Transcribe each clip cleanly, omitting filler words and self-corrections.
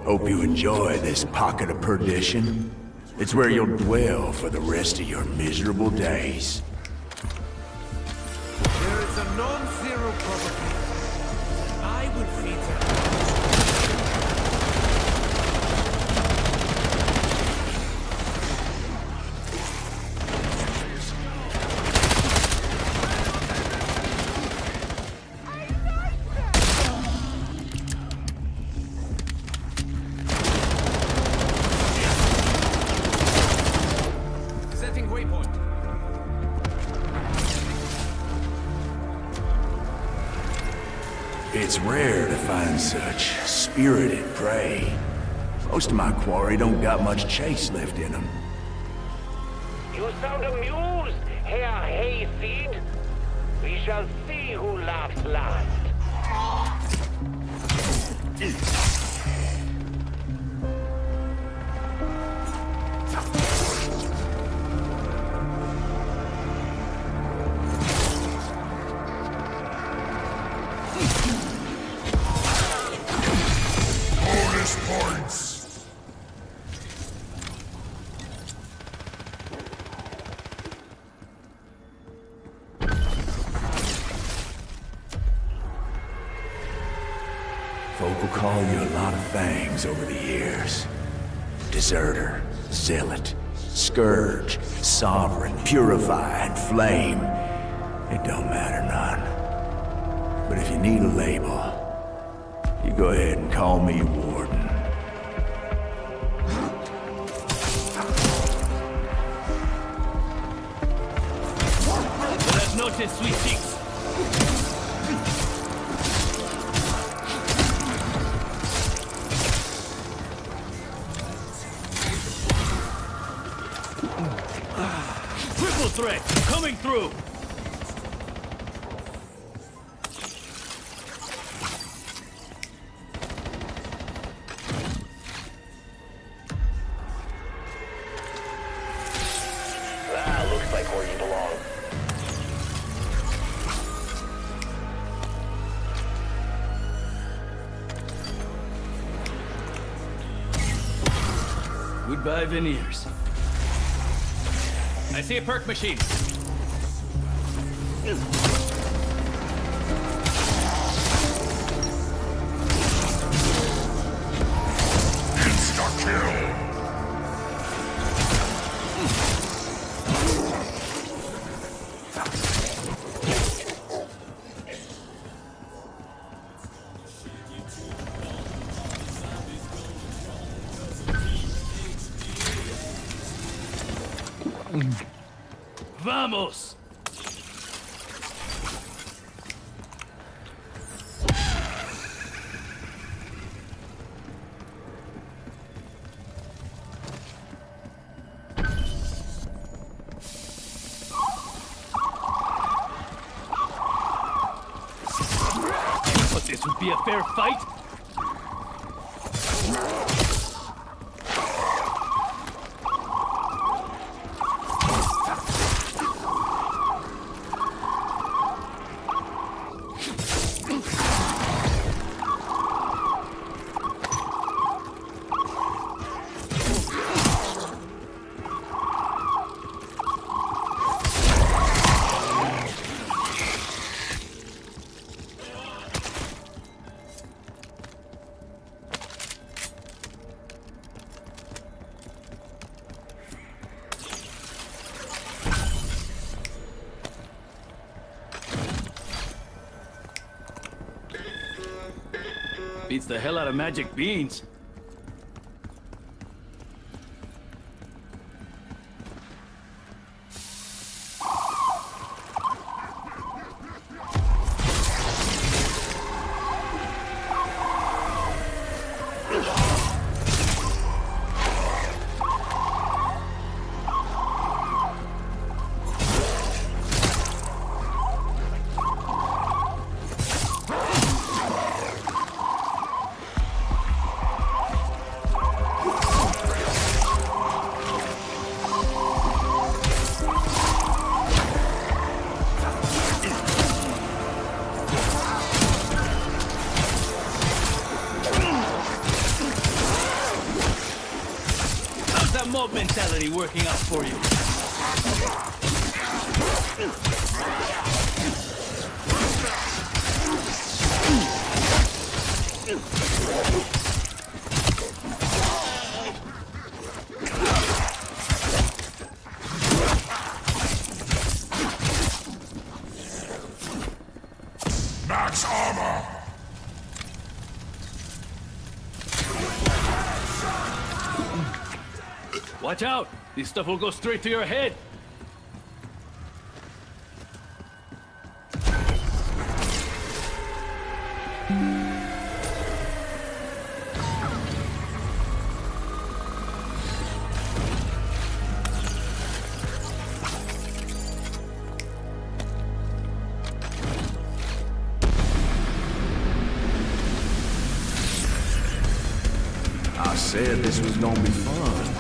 Hope you enjoy this pocket of perdition. It's where you'll dwell for the rest of your miserable days. There is a non-zero probability. I will feed them. Setting waypoint. It's rare to find such spirited prey. Most of my quarry don't got much chase left in them. You sound amused, Herr Hayseed. We shall see who laughs last. Bonus points! Folk will call you a lot of things over the years. Deserter, zealot, scourge, sovereign, purified, flame. It don't matter none. But if you need a label, you go ahead and call me Warden. Buenas noches, sweet cheeks. Triple threat, coming through. Looks like where you belong. Goodbye, veneers. I see a perk machine. Insta-kill! Vamos! But this would be a fair fight? Beats the hell out of magic beans. mob mentality working out for you. Max armor! Watch out! This stuff will go straight to your head! I said this was gonna be fun.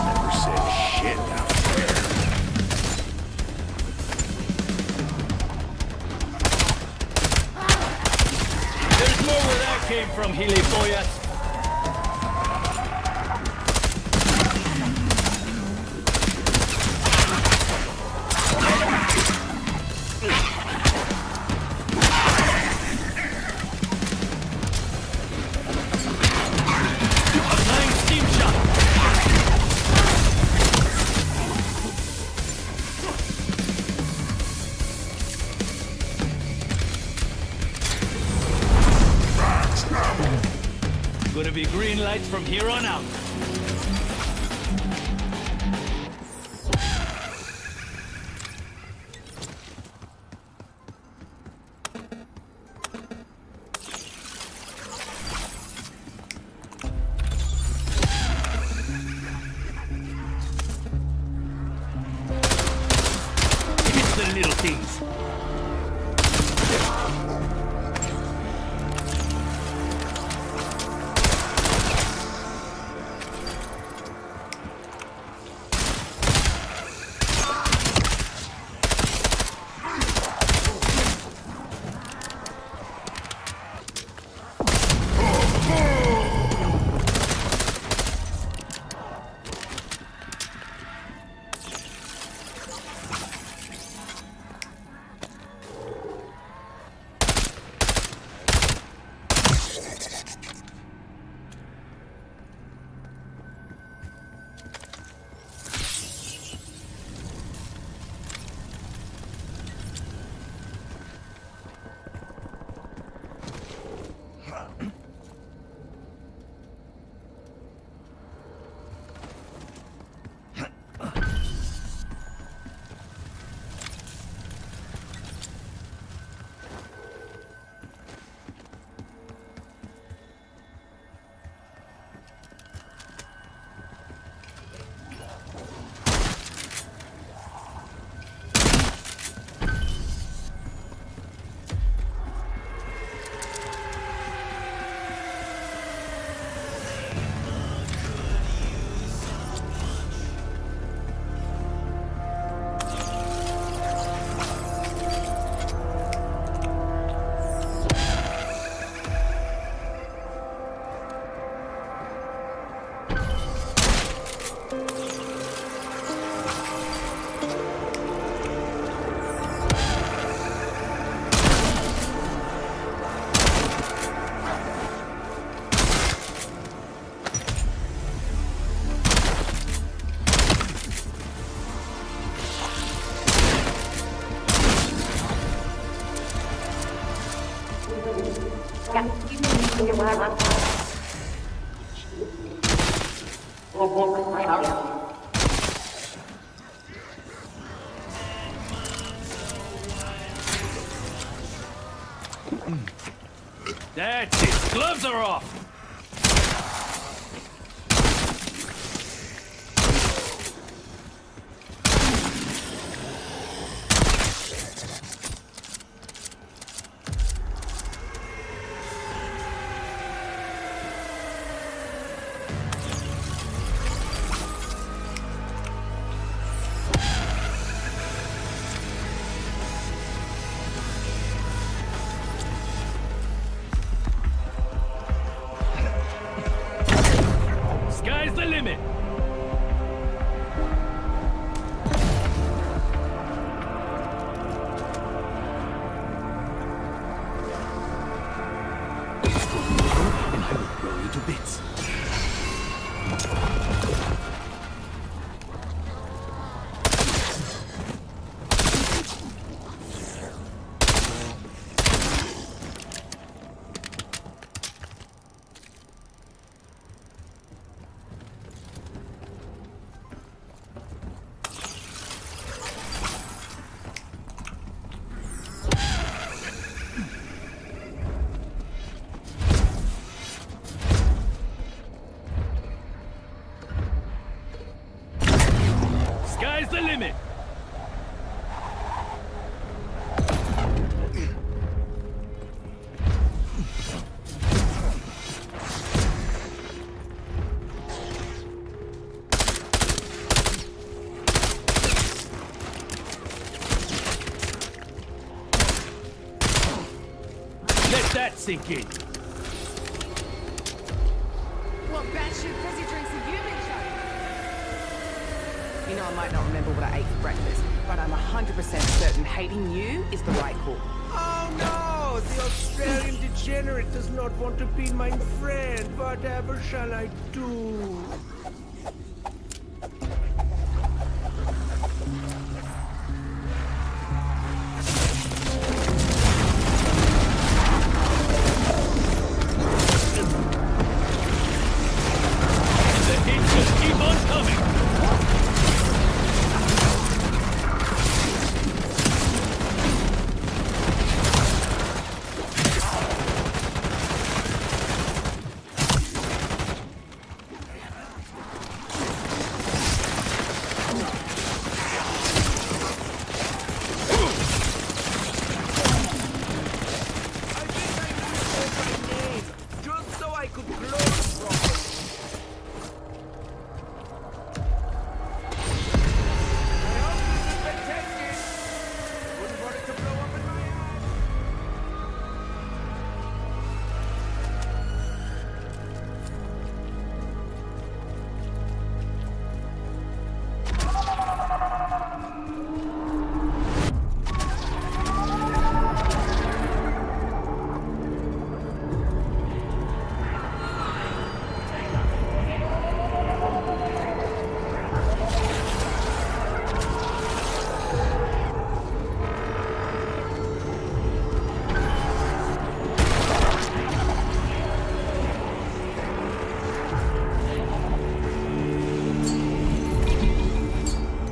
Never said shit out there. There's more where that came from, gilipollas! Applying steam shot! Gonna be green lights from here on out. It's the little things. That's it. Gloves are off. Sky's the limit. I will blow you to bits. Sky's the limit! Let that sink in. What batshit fizzy drinks have you been showing? You know, I might not remember what I ate for breakfast, but I'm 100% certain hating you is the right call. Oh no! The Australian degenerate does not want to be my friend. Whatever shall I do? The hits just keep on coming! Just so I could close properly. I hope this has been tested. Wouldn't want it to blow up in my ass.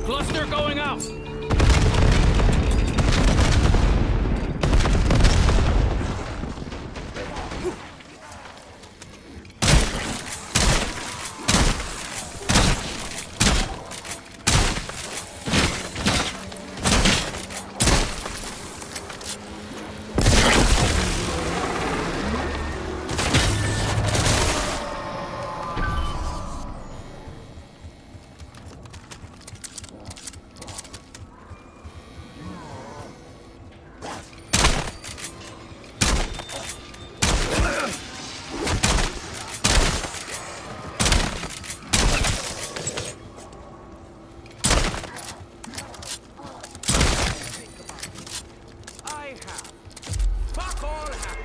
Cluster going out! I have. Fuck all happened.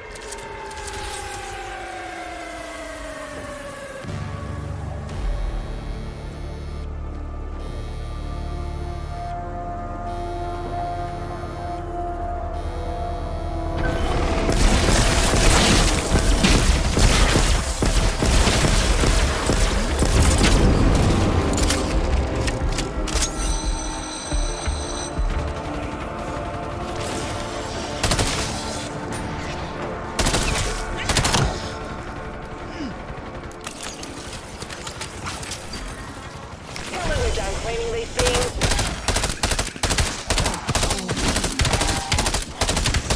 Tell me we're done cleaning these things.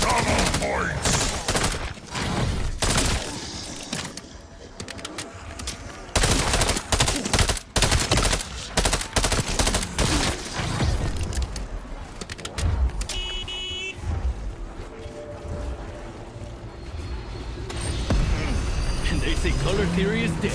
Double points! And they say color theory is dead.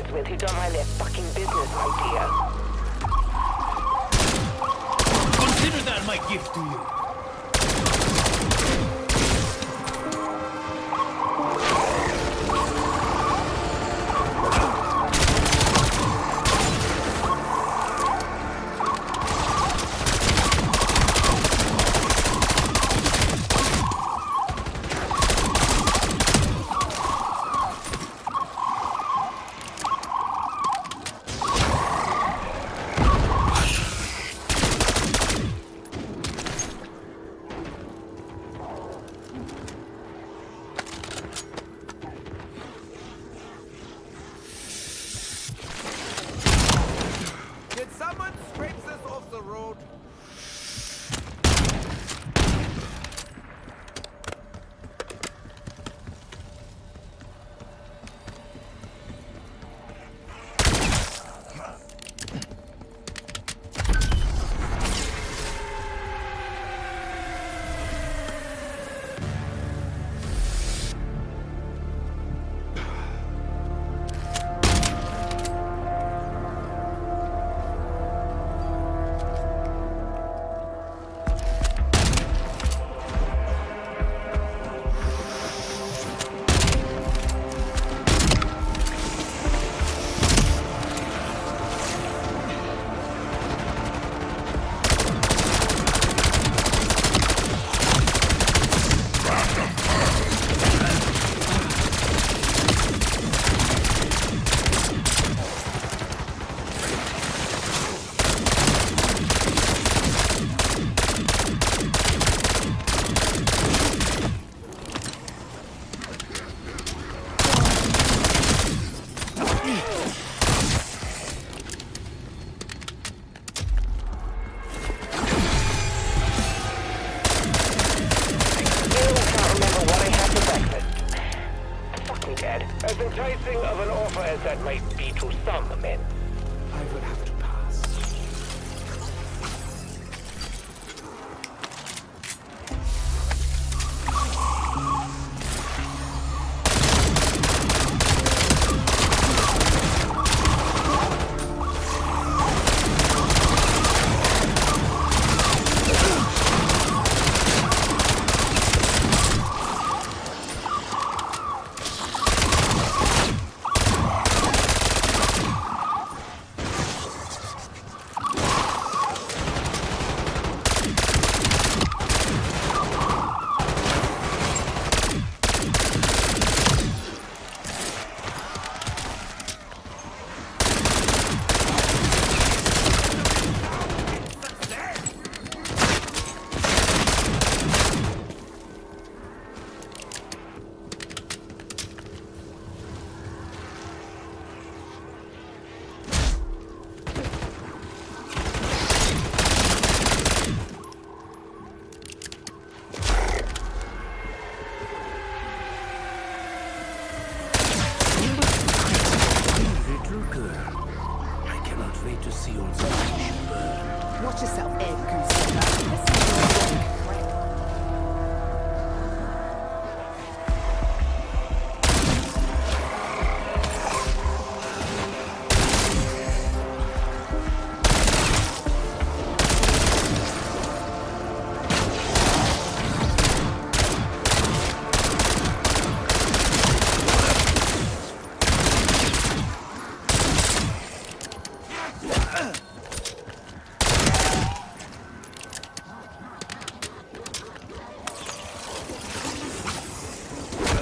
meds with who don't mind their fucking business, my dear. Consider that my gift to you. Did someone scrape this off the road? As enticing of an offer as that might be to some men. I will have to pass. Watch yourself, Ed Goose.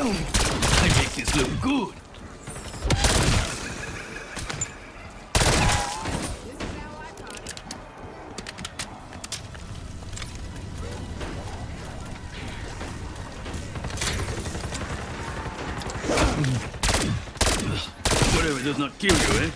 I make this look good. Whatever does not kill you, eh?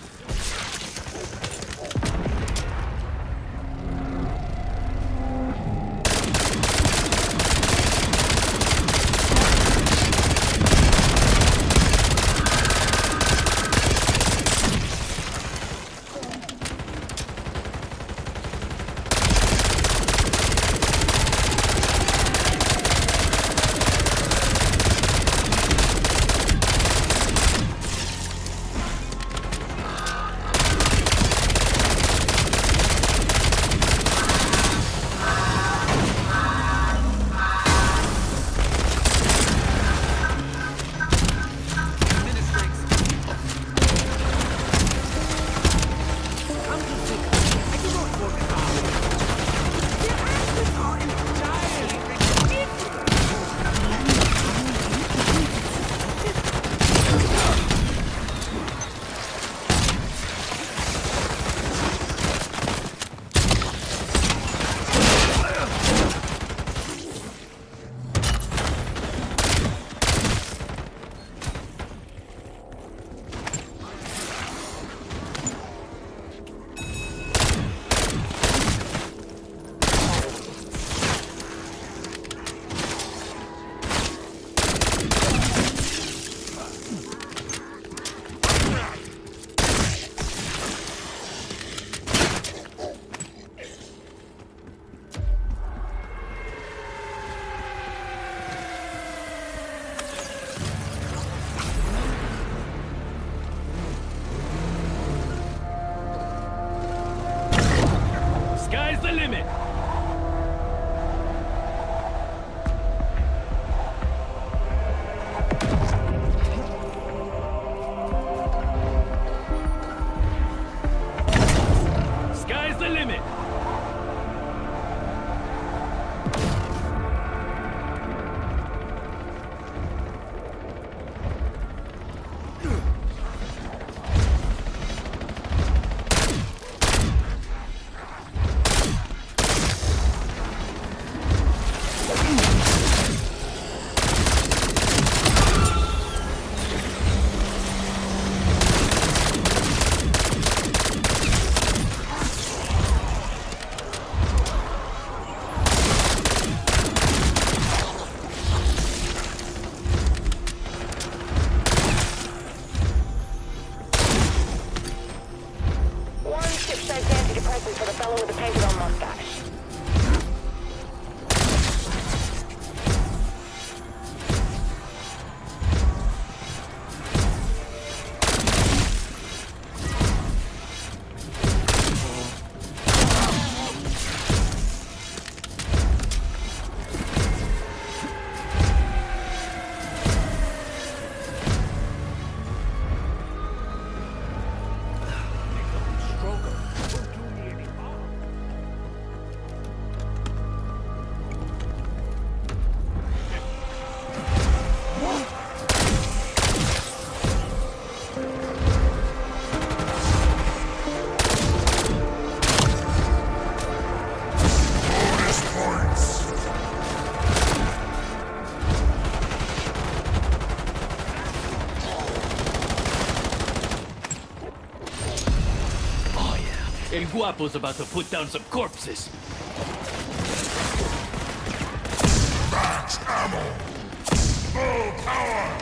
limit! Sky's the limit! For the fellow with the painted on mustache. El Guapo's about to put down some corpses. Max ammo! Full power!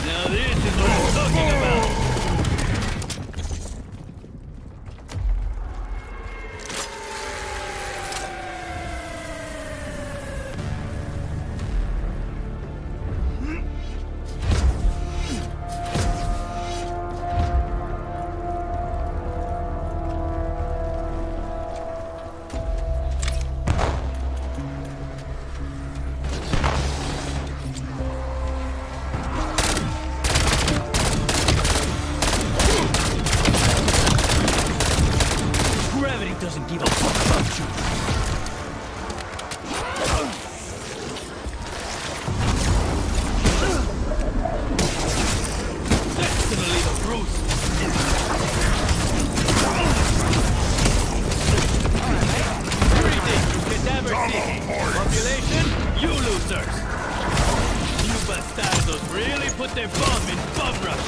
Now this is what I'm talking about! Doesn't give a fuck about you. That's gonna leave a bruise. Greetings, cadaver seeking. Population, you losers. You bastardos really put their bomb in bum rush.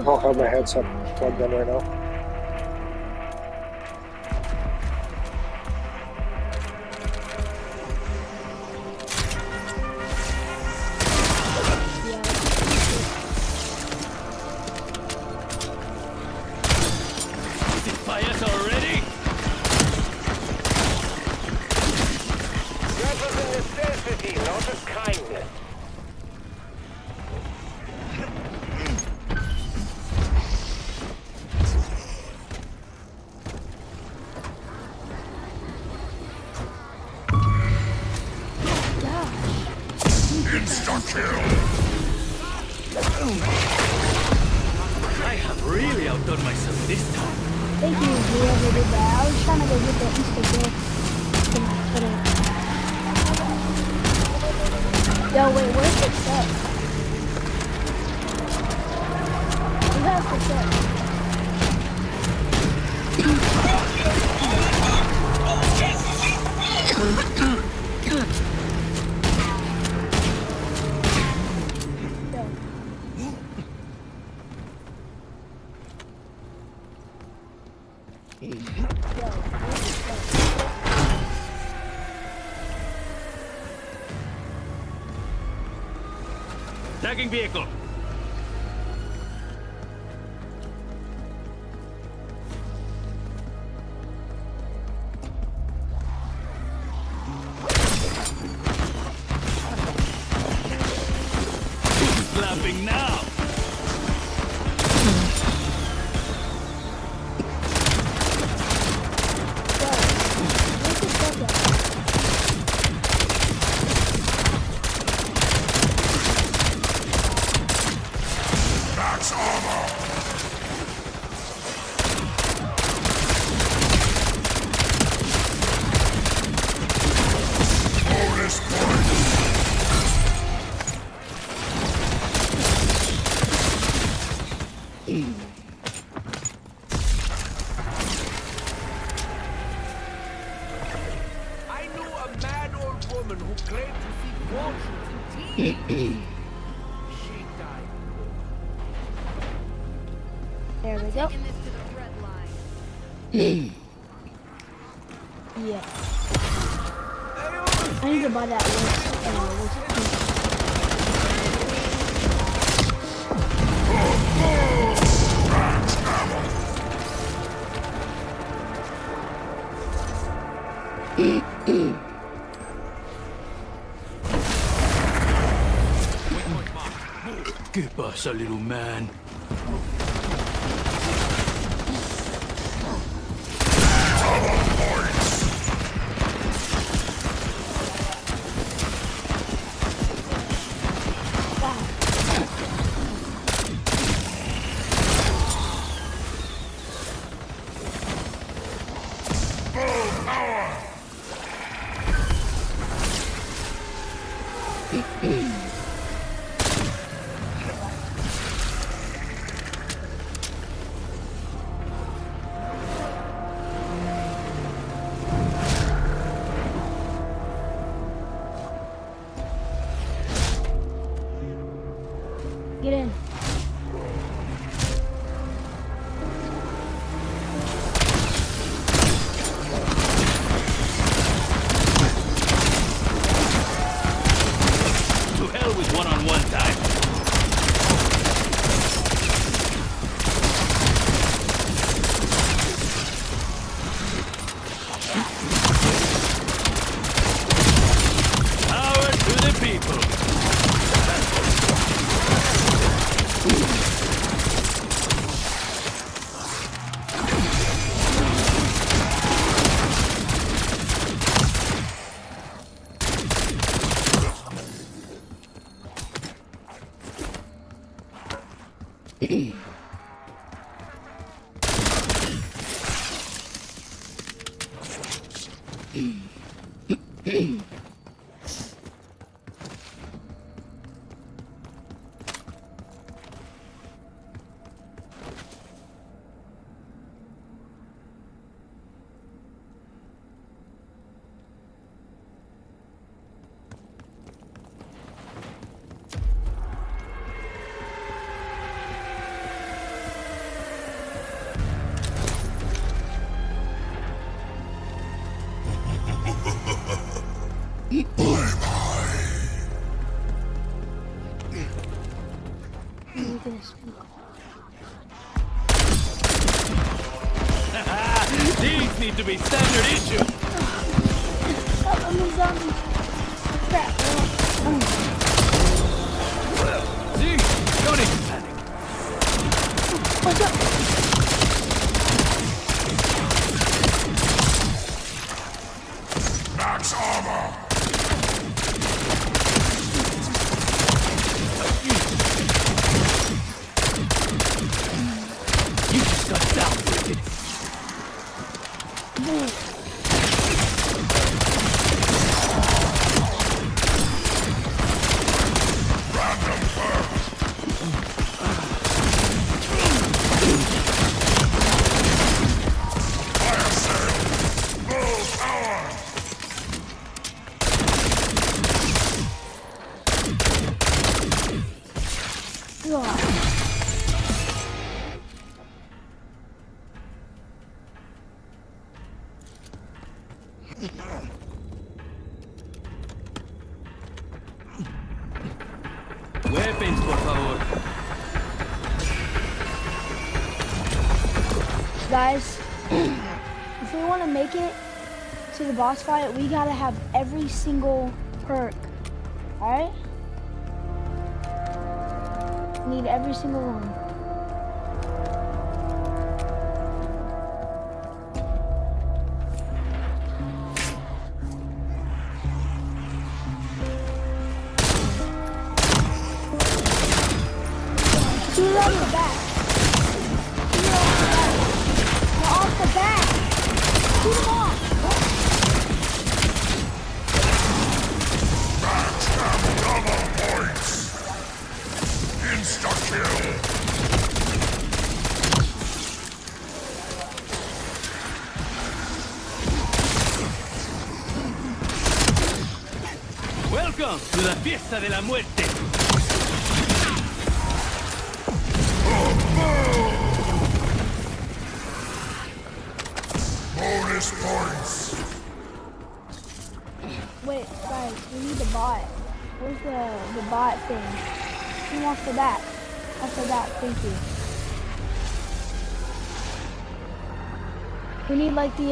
don't have my headset plugged in right now. Is it fires already? That was a necessity, not a kindness. Insta-kill! I have really outdone myself this time. Thank you, whoever did that. I was trying to go get the insta kill. Yo, wait, where's the set? Who has the set? Tagging vehicle. Who's laughing now? Max armor! Bonus points! I knew a mad old woman who claimed to see fortunes in tea. She died. There we go. Yeah. I need to buy that one. Give us a little man. Get in. To hell with one-on-one time. Power to the people. Look at this. These need to be standard issue. Oh, I'm a zombie. Crap. See? Don't need to panic. What's up? Max armor. You just got down with it. Random perk. Fire sale. Full power. Weapons, por favor. Guys, if we want to make it to the boss fight, we gotta have every single perk. Alright? Need every single one. Do it on the back. Do it on the back. They're off the back. Shoot them off. Max them double points. Insta kill. Welcome to la fiesta de la muerte. Bonus points. Wait, guys, we need the bot. Where's the bot thing? Come off the back. Off the back, thank you. We need like the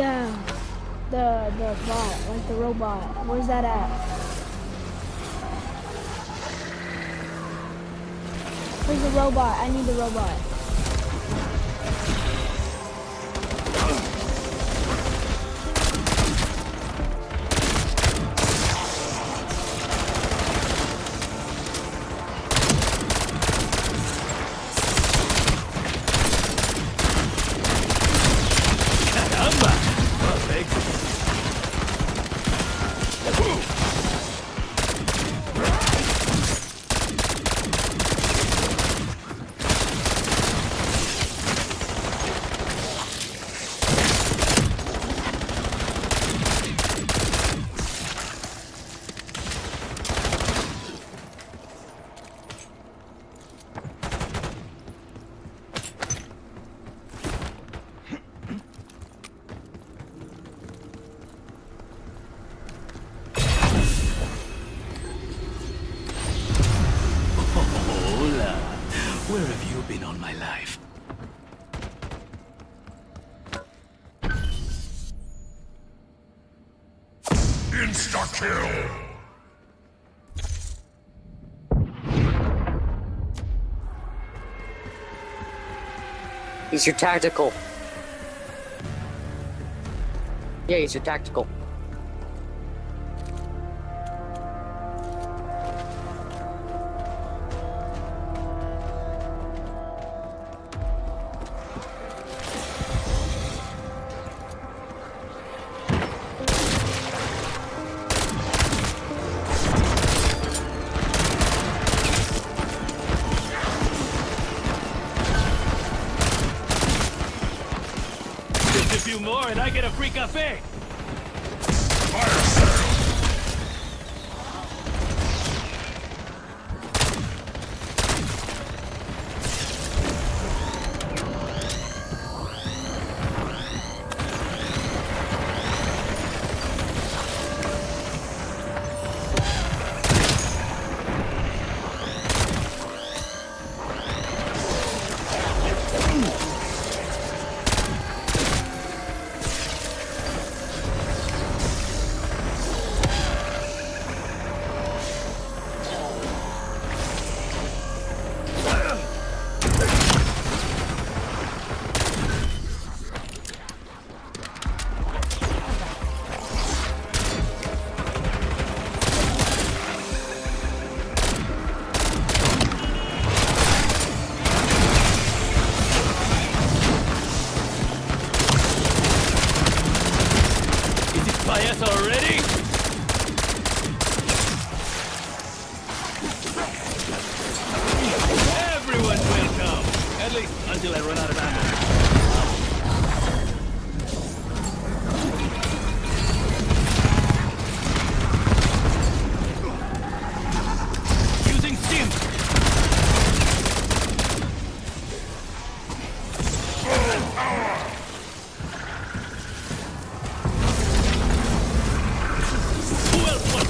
bot, like the robot. Where's that at? Where's the robot? I need the robot. Caramba! Perfect. Hola. Where have you been all my life? Insta kill. He's your tactical. Yeah, he's your tactical. Just a few more and I get a free cafe. Fire sale.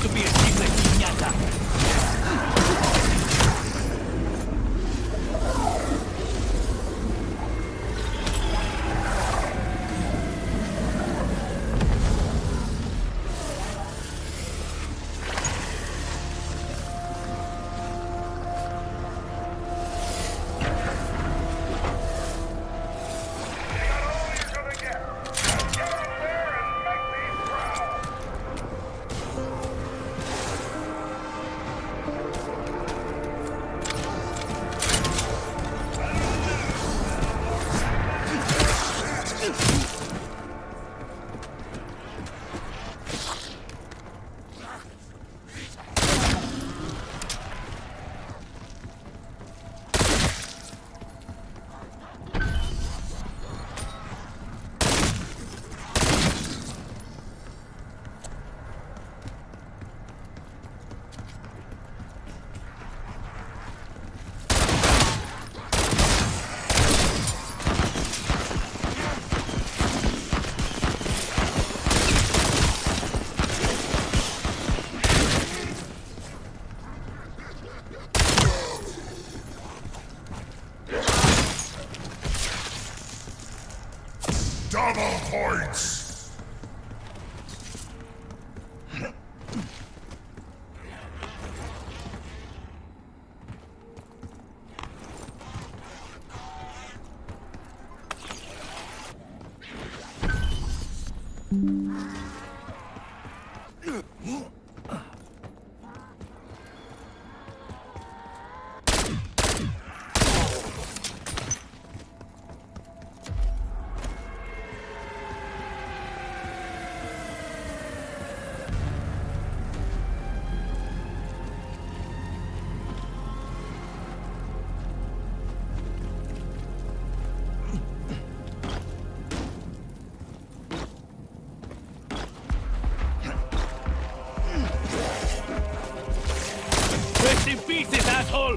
to be a simple piñata. Double points! Rest in pieces, asshole!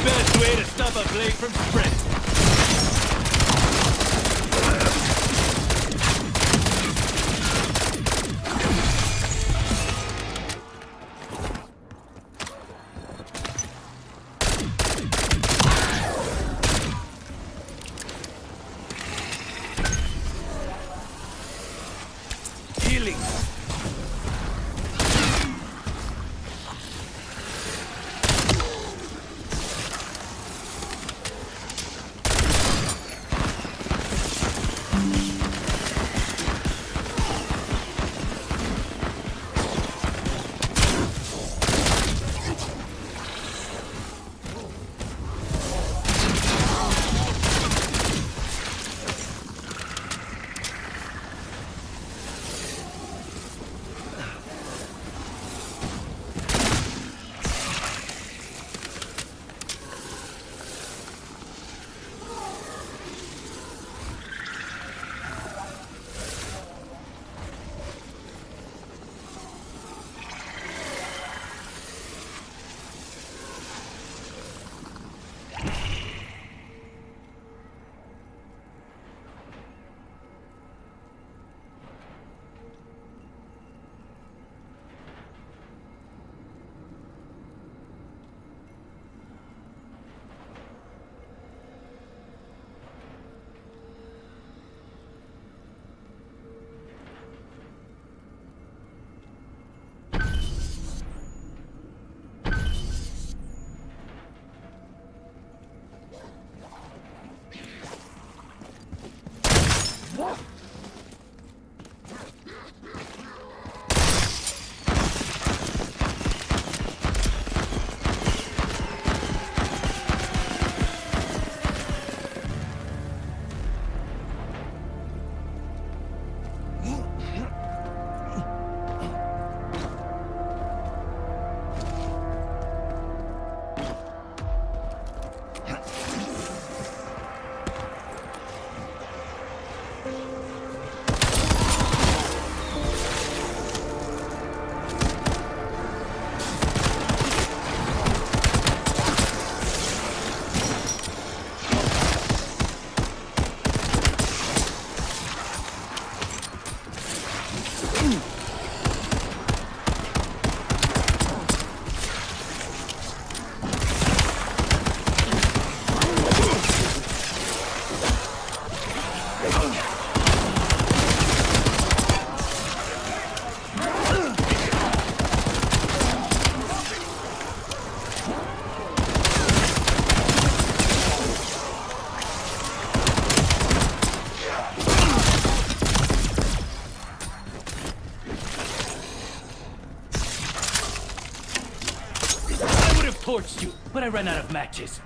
Best way to stop a blade from spreading. torched you, but I ran out of matches.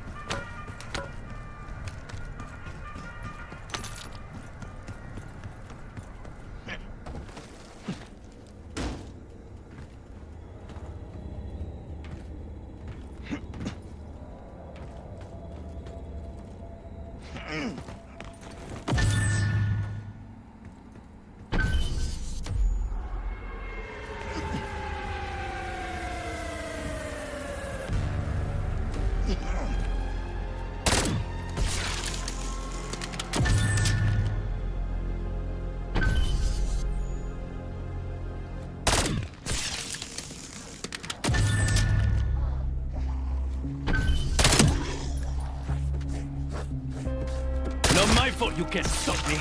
Not my fault you can't stop me.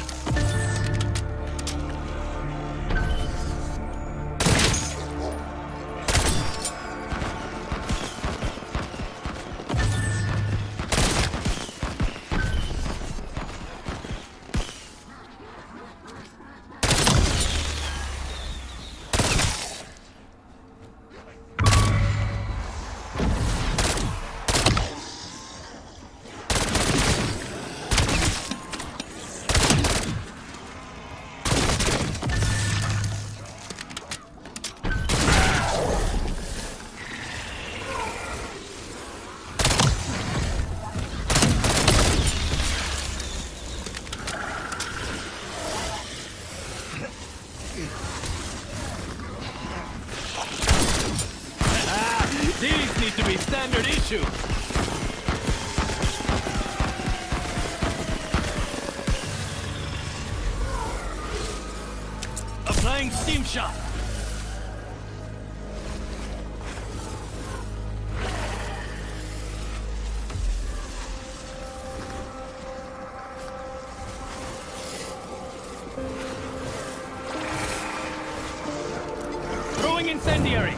These need to be standard issue. Applying steam shock. Throwing incendiary.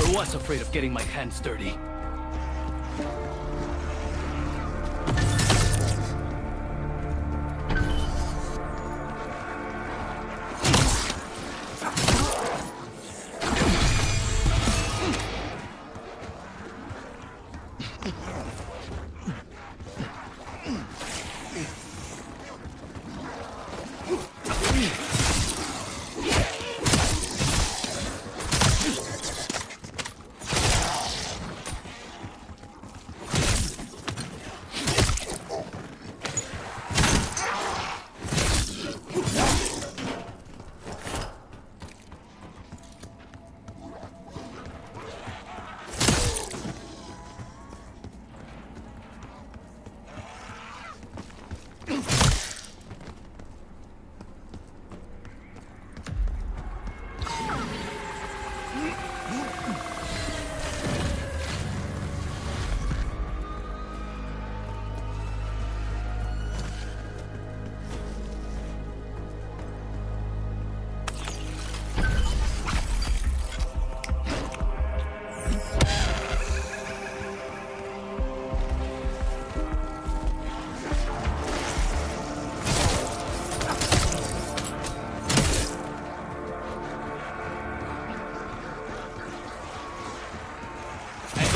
I was afraid of getting my hands dirty.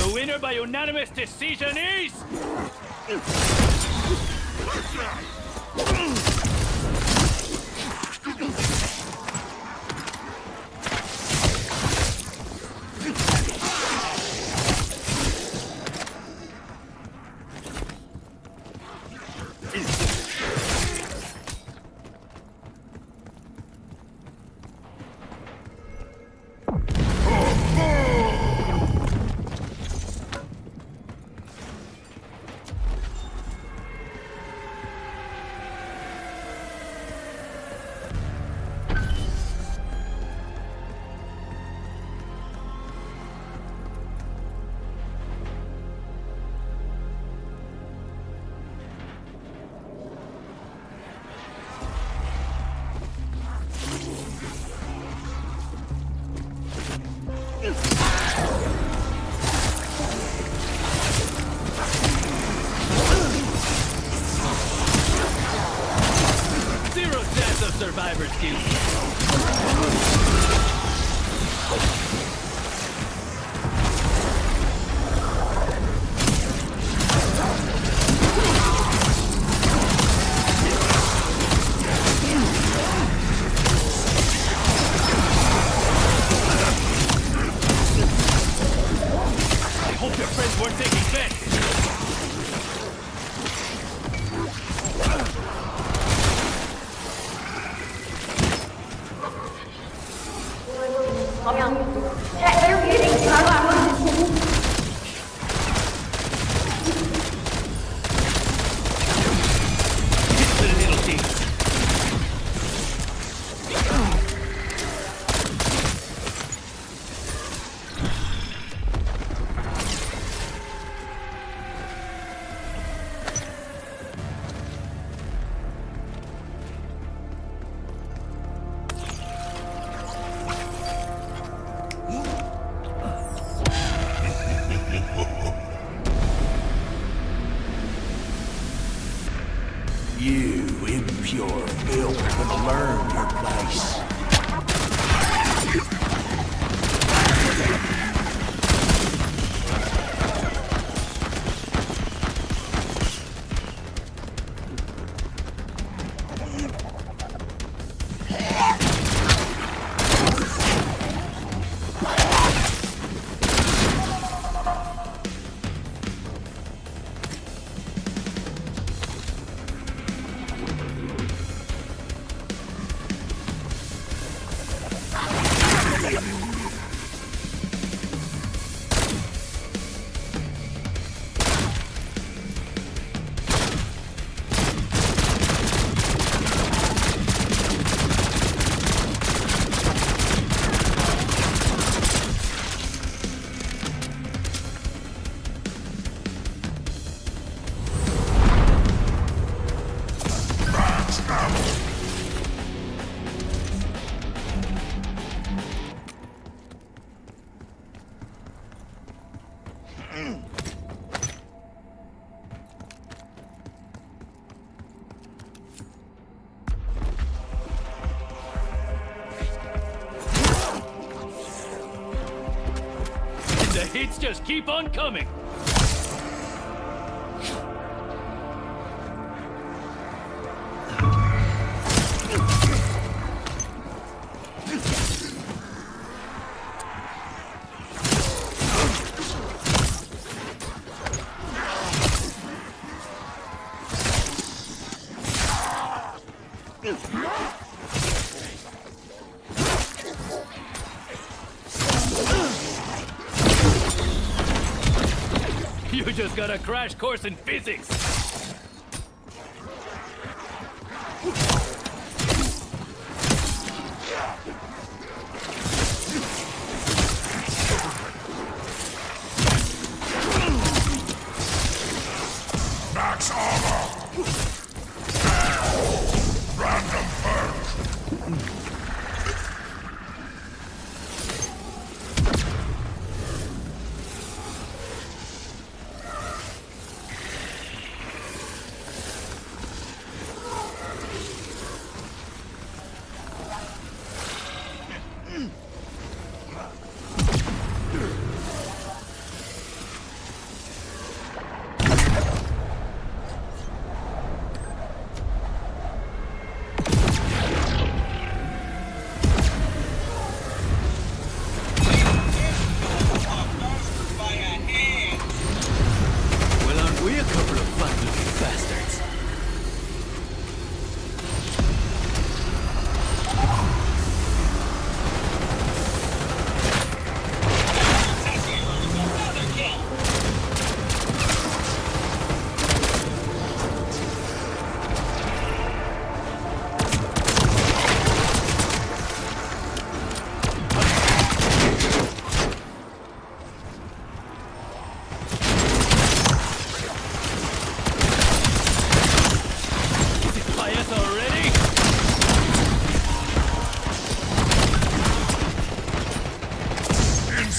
The winner by unanimous decision is... Zero chance of survivor skills. I hope your friends weren't taking bets. It's the little things. You impure filth have learned your place. The hits just keep on coming. You just got a crash course in physics. Max armor! Random perk!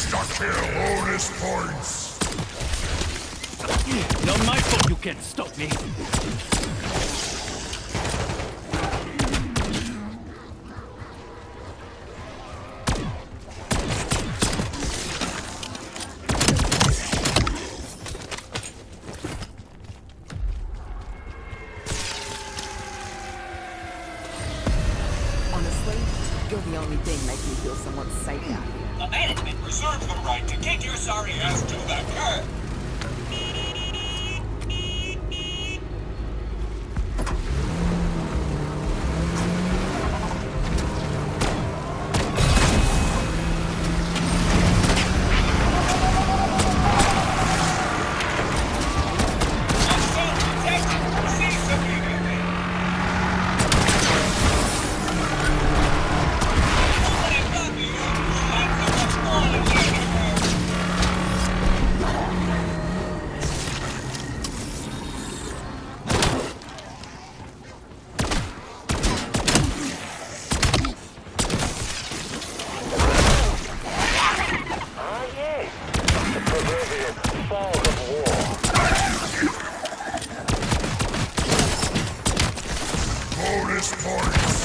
Insta-kill bonus points! Not my fault you can't stop me. Honestly, you're the only thing making me feel somewhat safe out here. The management reserves the right to kick your sorry ass to the curb. Bonus points!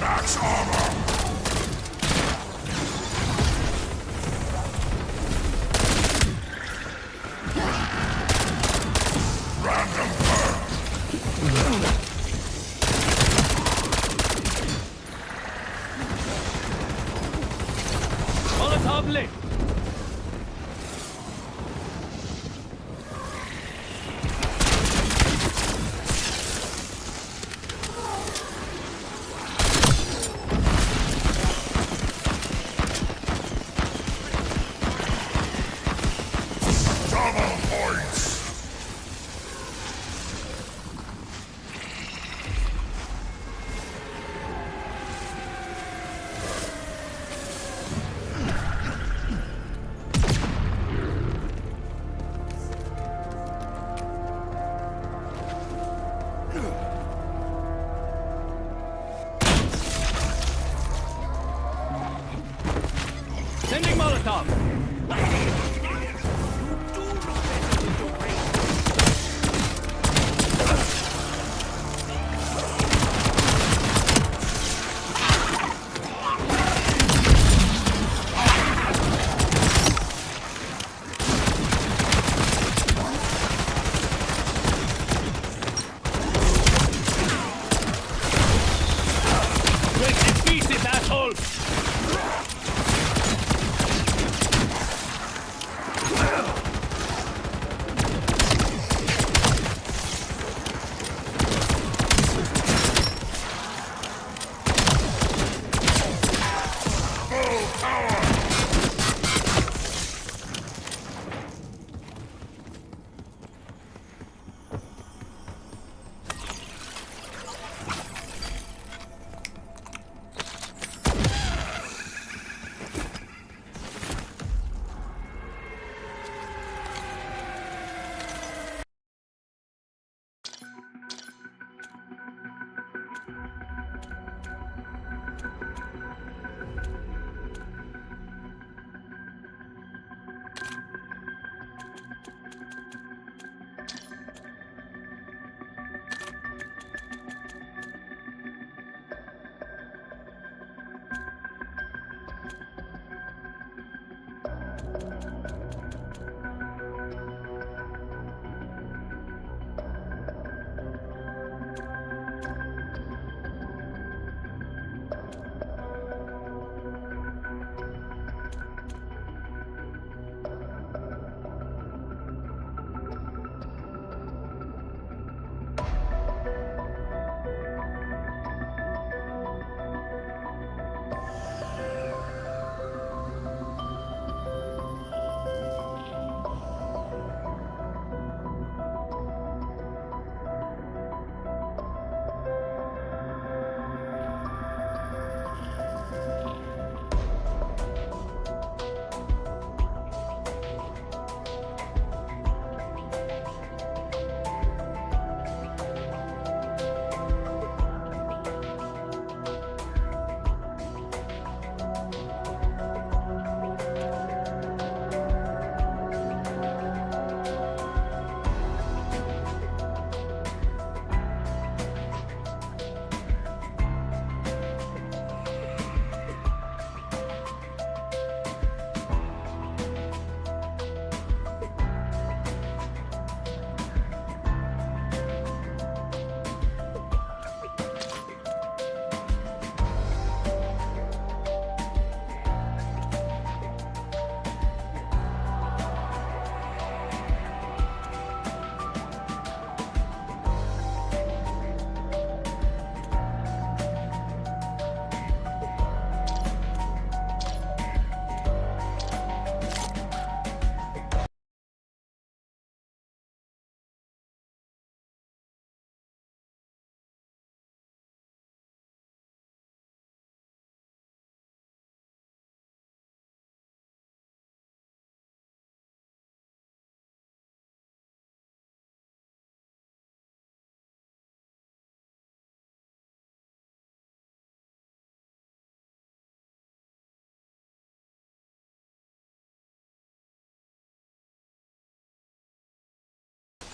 Max armor! Random perk! Molotov lit. Double points! Sending Molotov. Break in pieces, asshole!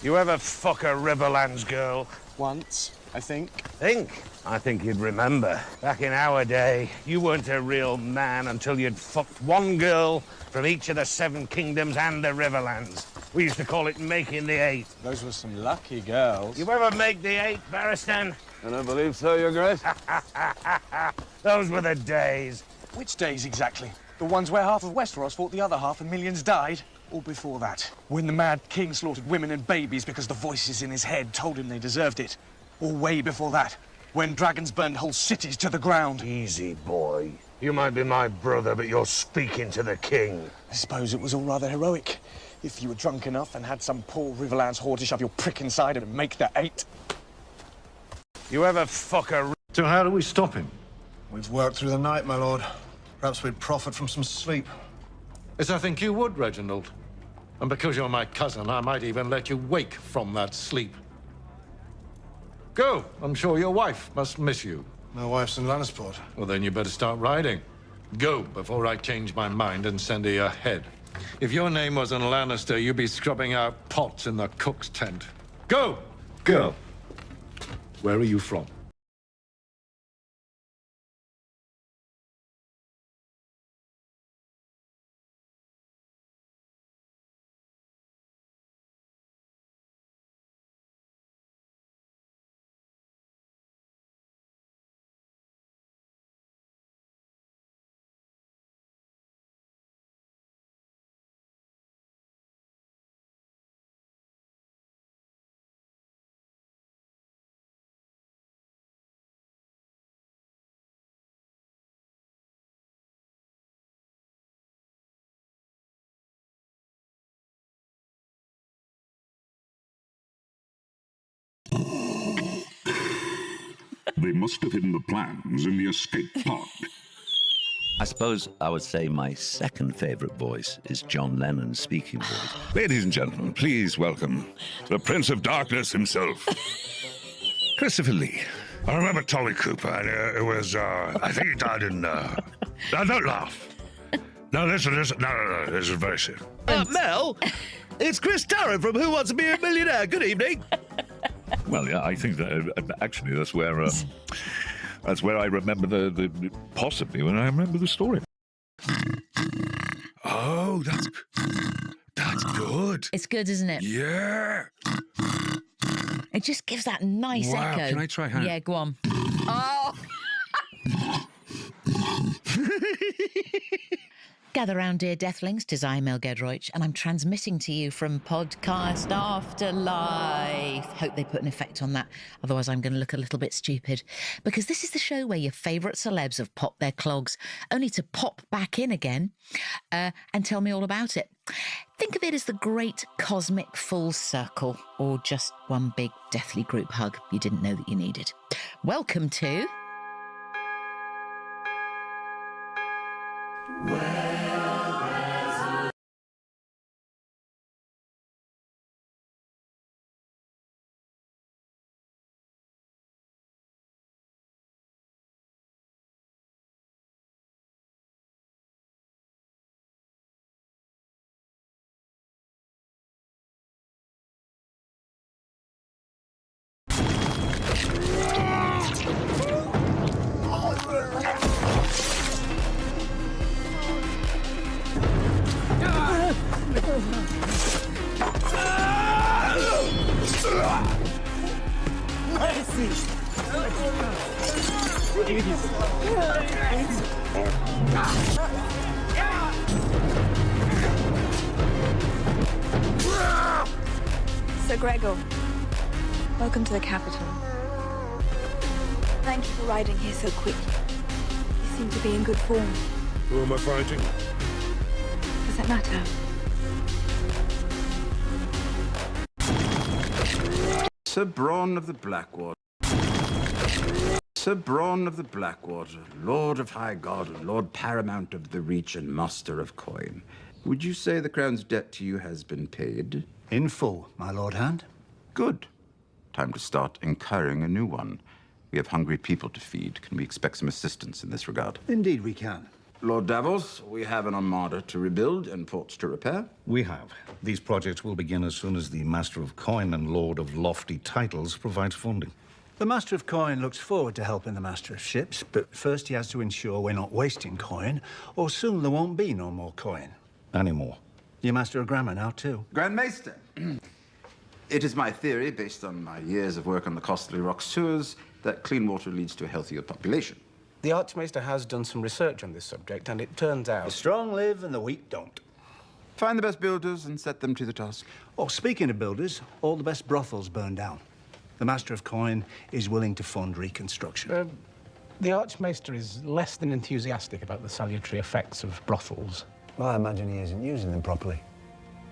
You ever fuck a Riverlands girl? Once, I think. I think you'd remember. Back in our day, you weren't a real man until you'd fucked one girl from each of the 7 kingdoms and the Riverlands. We used to call it making the 8. Those were some lucky girls. You ever make the 8, Barristan? I don't believe so, Your Grace. Those were the days. Which days exactly? The ones where half of Westeros fought the other half and millions died? Or before that, when the Mad King slaughtered women and babies because the voices in his head told him they deserved it? Or way before that, when dragons burned whole cities to the ground? Easy, boy. You might be my brother, but you're speaking to the king. I suppose it was all rather heroic. If you were drunk enough and had some poor Riverlands whore to shove your prick inside and make the 8. You ever fuck a... So how do we stop him? We've worked through the night, my lord. Perhaps we'd profit from some sleep. Yes, I think you would, Reginald. And because you're my cousin, I might even let you wake from that sleep. Go. I'm sure your wife must miss you. My wife's in Lannisport. Well, then you better start riding. Go before I change my mind and send her ahead. If your name wasn't Lannister, you'd be scrubbing out pots in the cook's tent. Go! Girl, where are you from? They must have hidden the plans in the escape pod. I suppose I would say my second favourite voice is John Lennon's speaking voice. Ladies and gentlemen, please welcome the Prince of Darkness himself, Christopher Lee. I remember Tolly Cooper, and it was, I think he died in, no, don't laugh. No, this is very serious. Mel, it's Chris Tarrant from Who Wants to Be a Millionaire. Good evening. Well, yeah, I think that actually that's where I remember the possibly when I remember the story. Oh, that's good. It's good, isn't it? Yeah. It just gives that nice echo. Can I try? Yeah, go on. Oh. Gather round, dear deathlings. 'Tis I, Mel Gedroych, and I'm transmitting to you from Podcast Afterlife. Hope they put an effect on that, otherwise I'm going to look a little bit stupid. Because this is the show where your favourite celebs have popped their clogs, only to pop back in again and tell me all about it. Think of it as the great cosmic full circle, or just one big deathly group hug you didn't know that you needed. Welcome to... Sir Gregor, welcome to the capital. Thank you for riding here so quickly. You seem to be in good form. Who am I fighting? Does that matter? Sir Bronn of the Blackwater. Sir Bronn of the Blackwater, Lord of High God, and Lord Paramount of the Reach and Master of Coin. Would you say the Crown's debt to you has been paid? In full, my Lord Hand. Good. Time to start incurring a new one. We have hungry people to feed. Can we expect some assistance in this regard? Indeed we can. Lord Davos, we have an armada to rebuild and ports to repair. We have. These projects will begin as soon as the Master of Coin and Lord of Lofty Titles provides funding. The Master of Coin looks forward to helping the Master of Ships, but first he has to ensure we're not wasting coin, or soon there won't be no more coin. Anymore. You're Master of Grammar now, too. Grand Maester, it is my theory, based on my years of work on the costly rock sewers, that clean water leads to a healthier population. The Archmaester has done some research on this subject, and it turns out... The strong live and the weak don't. Find the best builders and set them to the task. Oh, speaking of builders, all the best brothels burn down. The Master of Coin is willing to fund reconstruction. The Archmaester is less than enthusiastic about the salutary effects of brothels. Well, I imagine he isn't using them properly.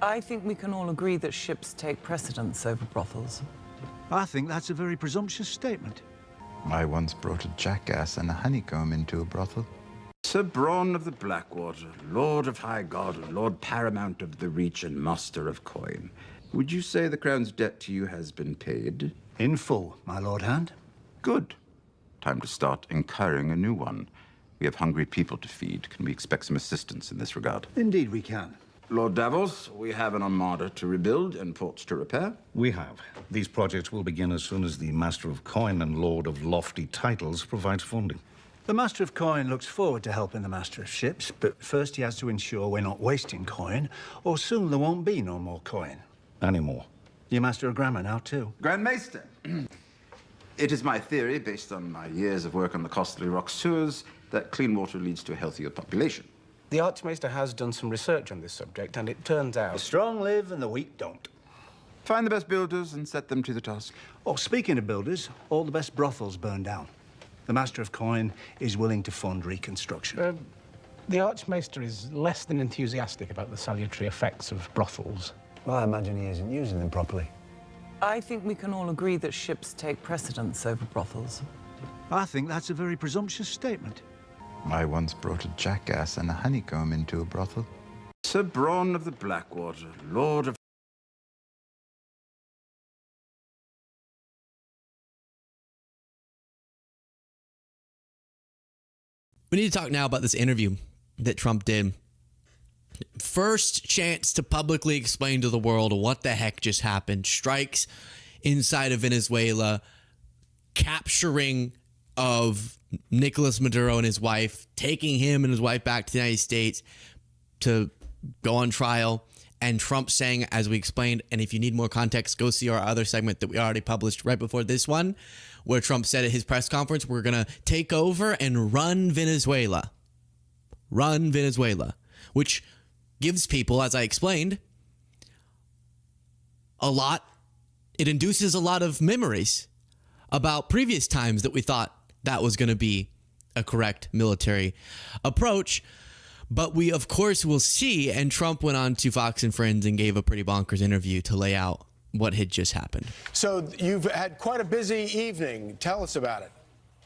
I think we can all agree that ships take precedence over brothels. I think that's a very presumptuous statement. I once brought a jackass and a honeycomb into a brothel. Sir Bronn of the Blackwater, Lord of High God, Lord Paramount of the Reach, and Master of Coin. Would you say the Crown's debt to you has been paid? In full, my Lord Hand. Good. Time to start incurring a new one. We have hungry people to feed. Can we expect some assistance in this regard? Indeed we can. Lord Davos, we have an armada to rebuild and ports to repair. We have. These projects will begin as soon as the Master of Coin and Lord of Lofty Titles provides funding. The Master of Coin looks forward to helping the Master of Ships, but first he has to ensure we're not wasting coin, or soon there won't be no more coin. Anymore. You're Master of Grammar now, too. Grand Maester, it is my theory, based on my years of work on the costly rock sewers, that clean water leads to a healthier population. The Archmaester has done some research on this subject, and it turns out... The strong live and the weak don't. Find the best builders and set them to the task. Oh, speaking of builders, all the best brothels burn down. The Master of Coin is willing to fund reconstruction. The Archmaester is less than enthusiastic about the salutary effects of brothels. Well, I imagine he isn't using them properly. I think we can all agree that ships take precedence over brothels. I think that's a very presumptuous statement. I once brought a jackass and a honeycomb into a brothel. Sir Bronn of the Blackwater, Lord of... We need to talk now about this interview that Trump did. First chance to publicly explain to the world what the heck just happened. Strikes inside of Venezuela, capturing of Nicolas Maduro and his wife, taking him and his wife back to the United States to go on trial. And Trump saying, as we explained, and if you need more context, go see our other segment that we already published right before this one, where Trump said at his press conference, we're going to take over and run Venezuela. Run Venezuela. Which gives people, as I explained, it induces a lot of memories about previous times that we thought that was going to be a correct military approach. But we, of course, will see. And Trump went on to Fox and Friends and gave a pretty bonkers interview to lay out what had just happened. So you've had quite a busy evening. Tell us about it.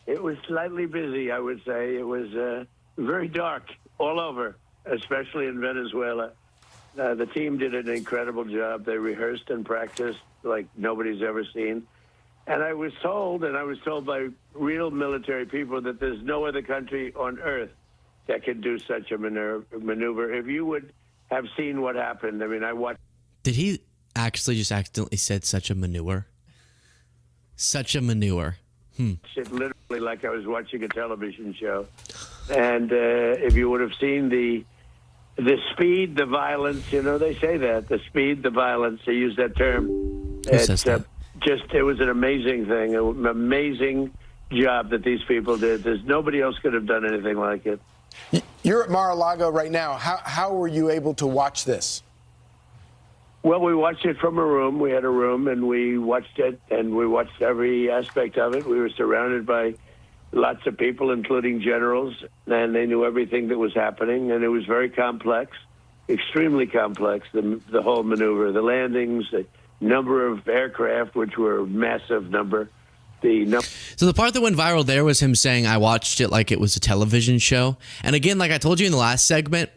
It was slightly busy, I would say. It was very dark all over, especially in Venezuela. The team did an incredible job. They rehearsed and practiced like nobody's ever seen. And I was told by real military people that there's no other country on earth that could do such a maneuver. If you would have seen what happened, I mean, I watched... Did he actually just accidentally said such a manure? Such a manure. It literally like I was watching a television show. And if you would have seen the speed, the violence, you know, they say that, the speed, the violence, they use that term. Who says that? It was an amazing thing, an amazing job that these people did. There's nobody else could have done anything like it. You're at Mar-a-Lago right now. How were you able to watch this? Well, we watched it from a room. We had a room, and we watched it, and we watched every aspect of it. We were surrounded by lots of people, including generals, and they knew everything that was happening, and it was very complex, extremely complex, the whole maneuver, the landings, the number of aircraft, which were a massive number. So the part that went viral there was him saying, I watched it like it was a television show. And again, like I told you in the last segment,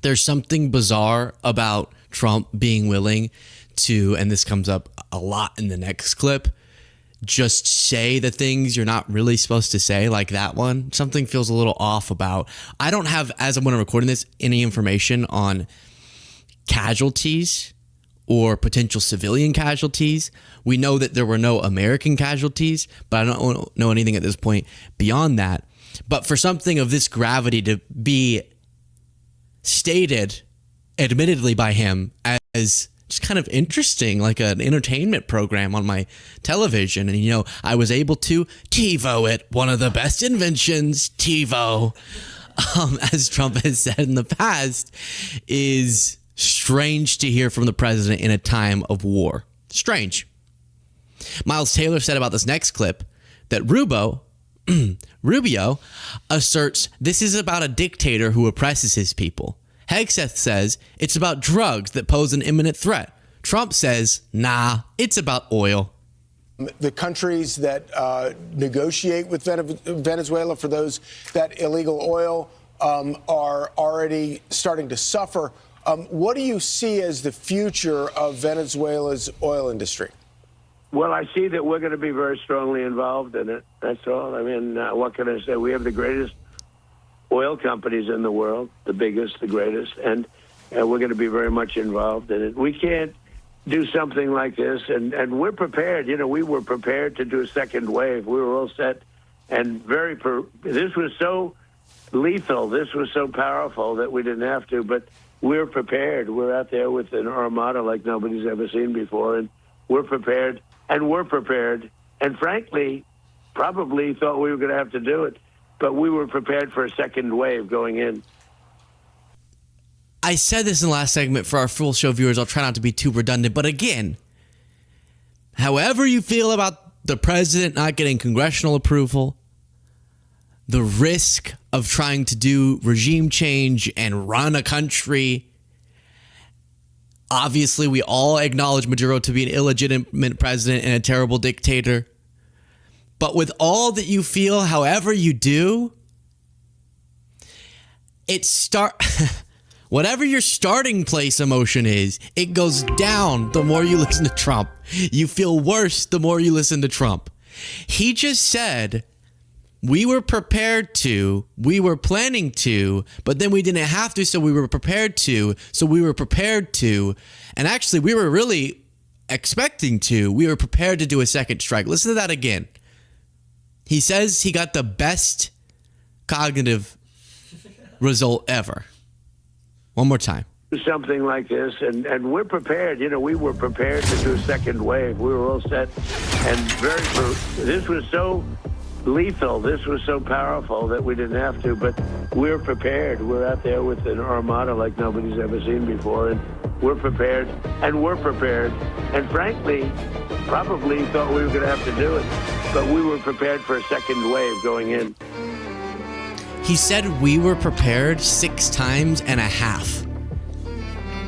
there's something bizarre about Trump being willing to, and this comes up a lot in the next clip, just say the things you're not really supposed to say, like that one. Something feels a little off about. I don't have, as I'm when I'm recording this, any information on casualties or potential civilian casualties. We know that there were no American casualties, but I don't know anything at this point beyond that. But for something of this gravity to be stated, admittedly by him, as just kind of interesting, like an entertainment program on my television. And, you know, I was able to TiVo it, one of the best inventions, TiVo, as Trump has said in the past, is strange to hear from the president in a time of war. Strange. Miles Taylor said about this next clip that Rubio asserts this is about a dictator who oppresses his people. Hegseth says it's about drugs that pose an imminent threat. Trump says, nah, it's about oil. The countries that negotiate with Venezuela for those that illegal oil are already starting to suffer. What do you see as the future of Venezuela's oil industry? Well, I see that we're going to be very strongly involved in it. That's all. I mean, what can I say? We have the greatest oil companies in the world, the biggest, the greatest, and we're going to be very much involved in it. We can't do something like this, and we're prepared. You know, we were prepared to do a second wave. We were all set, and this was so lethal, this was so powerful that we didn't have to, but we're prepared. We're out there with an armada like nobody's ever seen before, and we're prepared, and frankly, probably thought we were going to have to do it. But we were prepared for a second wave going in. I said this in the last segment for our full show viewers. I'll try not to be too redundant. But again, however you feel about the president not getting congressional approval, the risk of trying to do regime change and run a country, obviously we all acknowledge Maduro to be an illegitimate president and a terrible dictator. But with all that you feel, however you do, whatever your starting place emotion is, it goes down the more you listen to Trump. You feel worse the more you listen to Trump. He just said, we were prepared to, we were planning to, but then we didn't have to, so we were prepared to, and actually we were really expecting to. We were prepared to do a second strike. Listen to that again. He says he got the best cognitive result ever. One more time. Something like this, and we're prepared. You know, we were prepared to do a second wave. We were all set, and this was so lethal, this was so powerful that we didn't have to, but we're prepared. We're out there with an armada like nobody's ever seen before, and we're prepared, and frankly, probably thought we were going to have to do it, but we were prepared for a second wave going in. He said we were prepared 6 times and a half.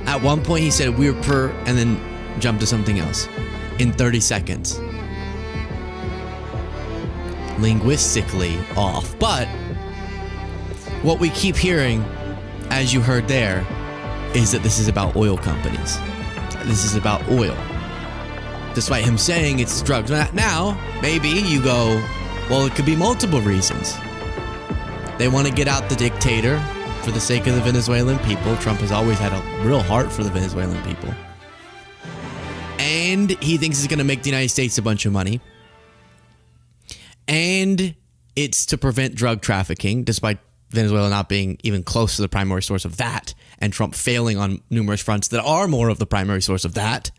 At one point he said we were and then jumped to something else in 30 seconds. Linguistically off, but what we keep hearing, as you heard there, is that this is about oil companies. This is about oil. Despite him saying it's drugs. Now, maybe you go, well, it could be multiple reasons. They want to get out the dictator for the sake of the Venezuelan people. Trump has always had a real heart for the Venezuelan people. And he thinks it's going to make the United States a bunch of money. And it's to prevent drug trafficking, despite Venezuela not being even close to the primary source of that, and Trump failing on numerous fronts that are more of the primary source of that.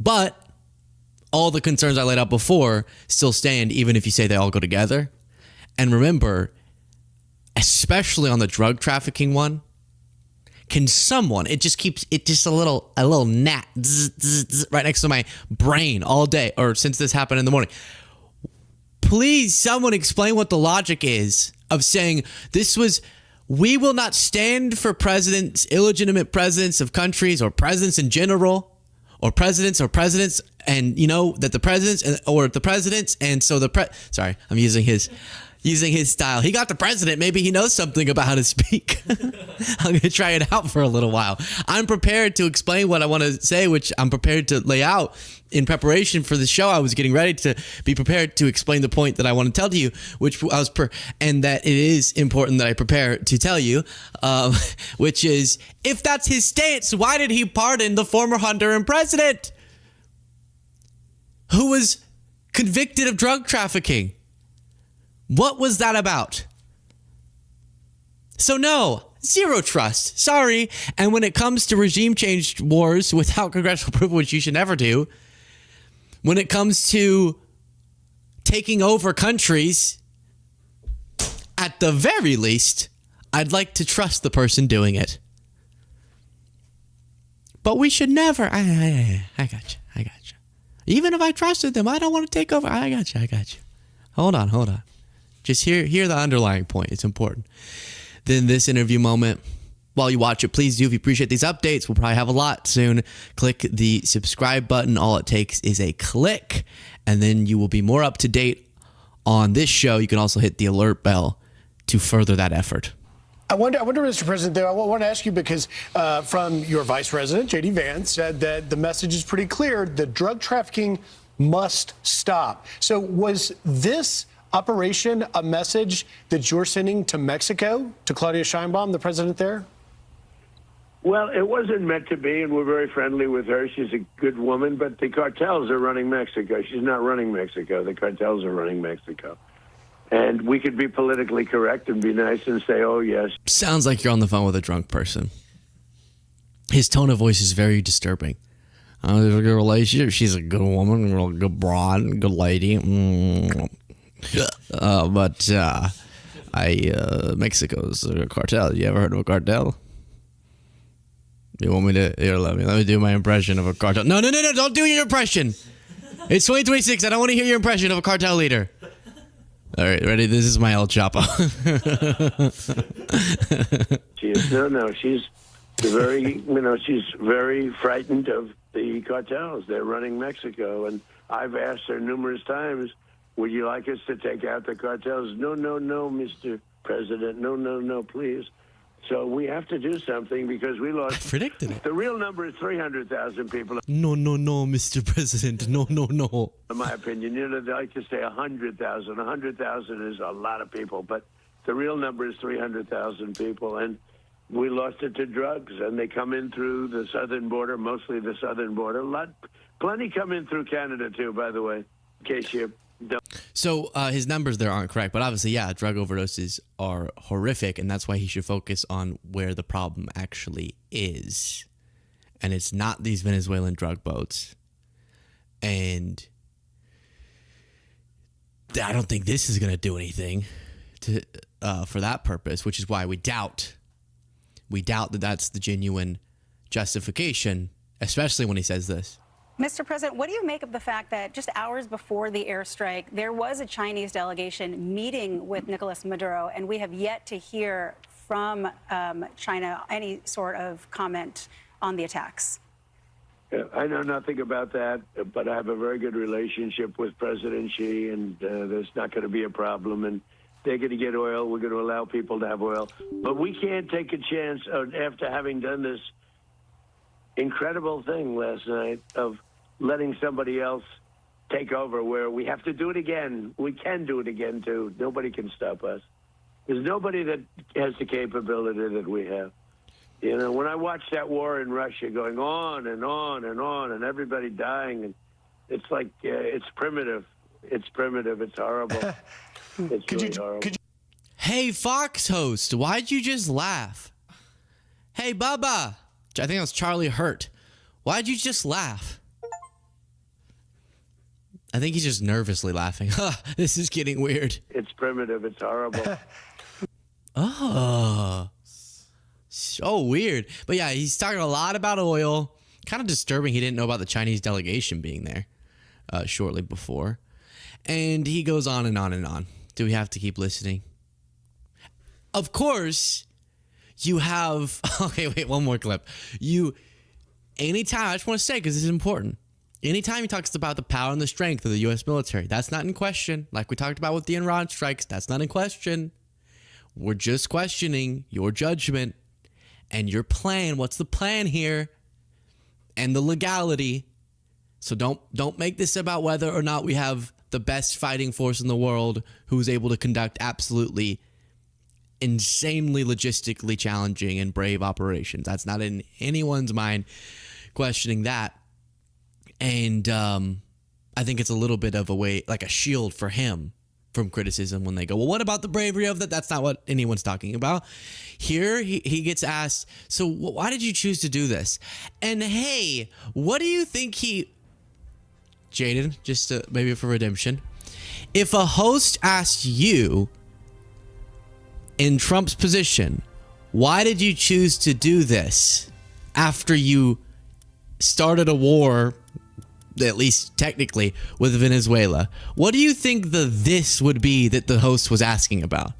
But all the concerns I laid out before still stand, even if you say they all go together. And remember, especially on the drug trafficking one, can someone, it just a little gnat right next to my brain all day, or since this happened in the morning. Please, someone explain what the logic is of saying we will not stand for presidents, illegitimate presidents of countries, or presidents in general, or presidents, and you know that the presidents, and so sorry, I'm using his using his style. He got the president. Maybe he knows something about how to speak. I'm going to try it out for a little while. I'm prepared to explain what I want to say, which I'm prepared to lay out in preparation for the show. I was getting ready to be prepared to explain the point that I want to tell to you, which I was and that it is important that I prepare to tell you, which is, if that's his stance, why did he pardon the former Honduran president who was convicted of drug trafficking? What was that about? So no, zero trust. Sorry. And when it comes to regime change wars without congressional approval, which you should never do, when it comes to taking over countries, at the very least, I'd like to trust the person doing it. But we should never. I got you. Even if I trusted them, I don't want to take over. I got you. Hold on. Just hear the underlying point. It's important. Then this interview moment, while you watch it, please do. If you appreciate these updates, we'll probably have a lot soon. Click the subscribe button. All it takes is a click, and then you will be more up to date on this show. You can also hit the alert bell to further that effort. I wonder, Mr. President, though, I want to ask you because from your Vice President, J.D. Vance, said that the message is pretty clear. The drug trafficking must stop. So was this operation a message that you're sending to Mexico, to Claudia Sheinbaum, the president there? Well, it wasn't meant to be, and we're very friendly with her. She's a good woman, but the cartels are running Mexico. She's not running Mexico. The cartels are running Mexico. And we could be politically correct and be nice and say, oh, yes. Sounds like you're on the phone with a drunk person. His tone of voice is very disturbing. There's a good relationship. She's a good woman, a good broad, good lady. Mexico's a cartel. You ever heard of a cartel? You want me to? Here, let me do my impression of a cartel. No, don't do your impression. It's 2026. I don't want to hear your impression of a cartel leader. All right, ready? This is my El Chapo. She's very frightened of the cartels. They're running Mexico, and I've asked her numerous times, would you like us to take out the cartels? No, Mr. President. No, please. So we have to do something because we lost. I predicted it. The real number is 300,000 people. No, Mr. President. No. In my opinion, they like to say 100,000. 100,000 is a lot of people, but the real number is 300,000 people, and we lost it to drugs, and they come in through the southern border, mostly the southern border. Plenty come in through Canada too, by the way, in case you don't. So his numbers there aren't correct, but obviously, yeah, drug overdoses are horrific, and that's why he should focus on where the problem actually is. And it's not these Venezuelan drug boats. And I don't think this is going to do anything for that purpose, which is why we doubt that that's the genuine justification, especially when he says this. Mr. President, what do you make of the fact that just hours before the airstrike, there was a Chinese delegation meeting with Nicolas Maduro, and we have yet to hear from China any sort of comment on the attacks? I know nothing about that, but I have a very good relationship with President Xi, and there's not going to be a problem. And they're going to get oil. We're going to allow people to have oil. But we can't take a chance after having done this incredible thing last night of letting somebody else take over, where we have to do it again. We can do it again, too. Nobody can stop us. There's nobody that has the capability that we have. You know, when I watch that war in Russia going on and on and on and everybody dying, and it's like, it's primitive. It's primitive. It's horrible. It's really horrible. Hey, Fox host, why'd you just laugh? Hey, Bubba. I think that was Charlie Hurt. Why'd you just laugh? I think he's just nervously laughing. This is getting weird. It's primitive. It's horrible. Oh, so weird. But yeah, he's talking a lot about oil. Kind of disturbing he didn't know about the Chinese delegation being there shortly before. And he goes on and on and on. Do we have to keep listening? Of course, you have... Okay, wait, one more clip. Anytime, I just want to say, because this is important. Anytime he talks about the power and the strength of the U.S. military, that's not in question. Like we talked about with the Iran strikes, that's not in question. We're just questioning your judgment and your plan. What's the plan here? And the legality. So don't make this about whether or not we have the best fighting force in the world who's able to conduct absolutely insanely logistically challenging and brave operations. That's not in anyone's mind questioning that. And I think it's a little bit of a way, like a shield for him from criticism when they go, well, what about the bravery of that? That's not what anyone's talking about. Here, he gets asked, so why did you choose to do this? And hey, what do you think Jaden, just maybe for redemption, if a host asked you in Trump's position, why did you choose to do this after you started a war, at least technically, with Venezuela? What do you think the this would be that the host was asking about?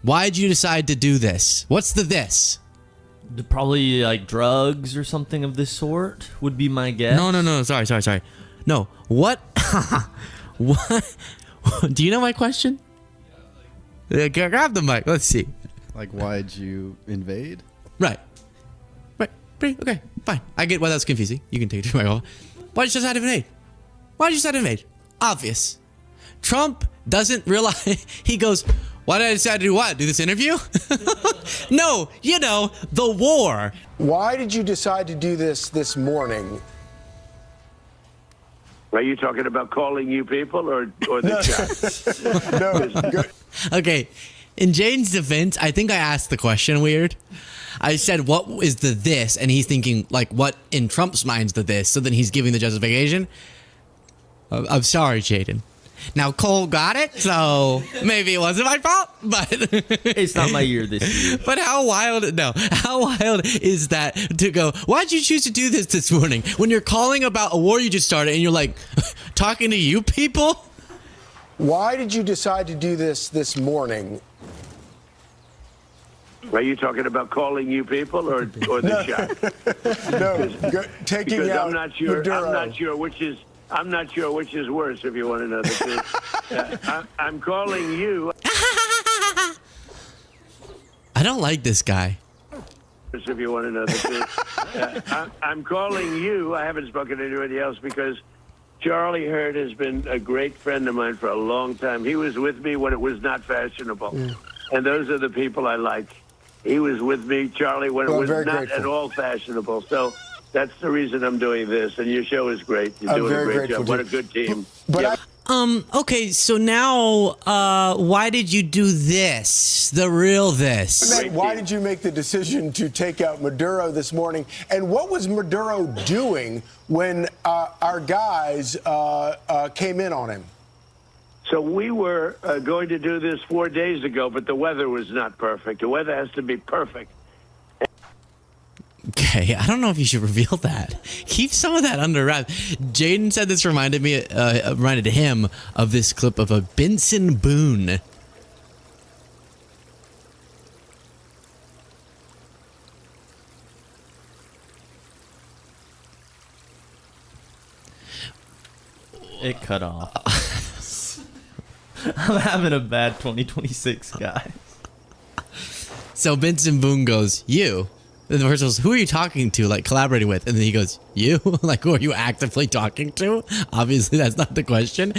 Why did you decide to do this? What's the this? Probably like drugs or something of this sort would be my guess. No. Sorry. No. What? What? Do you know my question? Yeah, grab the mic. Let's see. Like, why'd you invade? Right. Okay, fine. I get why that's confusing. You can take it to my own. Why'd you decide to invade? Why'd you decide to invade? Obvious. Trump doesn't realize. He goes, why did I decide to do what? Do this interview? No, the war. Why did you decide to do this morning? Are you talking about calling you people or the chat? No. Okay, in Jaden's defense, I think I asked the question weird. I said, what is the this? And he's thinking, like, what in Trump's mind's the this? So then he's giving the justification. I'm sorry, Jaden. Now, Cole got it, so maybe it wasn't my fault, but... It's not my year this year. But how wild is that to go, why'd you choose to do this morning? When you're calling about a war you just started and you're like, talking to you people? Why did you decide to do this morning? Are you talking about calling you people or the chat? No, taking because out I'm not sure. Maduro. I'm not sure which is worse. If you want to know the truth, I'm calling you. I don't like this guy. If you want to know the truth, I'm calling you. I haven't spoken to anybody else because Charlie Hurd has been a great friend of mine for a long time. He was with me when it was not fashionable, and those are the people I like. He was with me, Charlie, when it was not at all fashionable. So that's the reason I'm doing this. And your show is great. You're doing a great job. What a good team. Okay, so now, why did you do this? The real this? Why did you make the decision to take out Maduro this morning? And what was Maduro doing when our guys came in on him? So we were going to do this 4 days ago, but the weather was not perfect. The weather has to be perfect. Okay, I don't know if you should reveal that. Keep some of that under wraps. Jaden said this reminded him of this clip of a Benson Boone. It cut off. I'm having a bad 2026, guys. So Benson Boone goes, you? And the person goes, who are you talking to, like collaborating with? And then he goes, you? Like, who are you actively talking to? Obviously, that's not the question.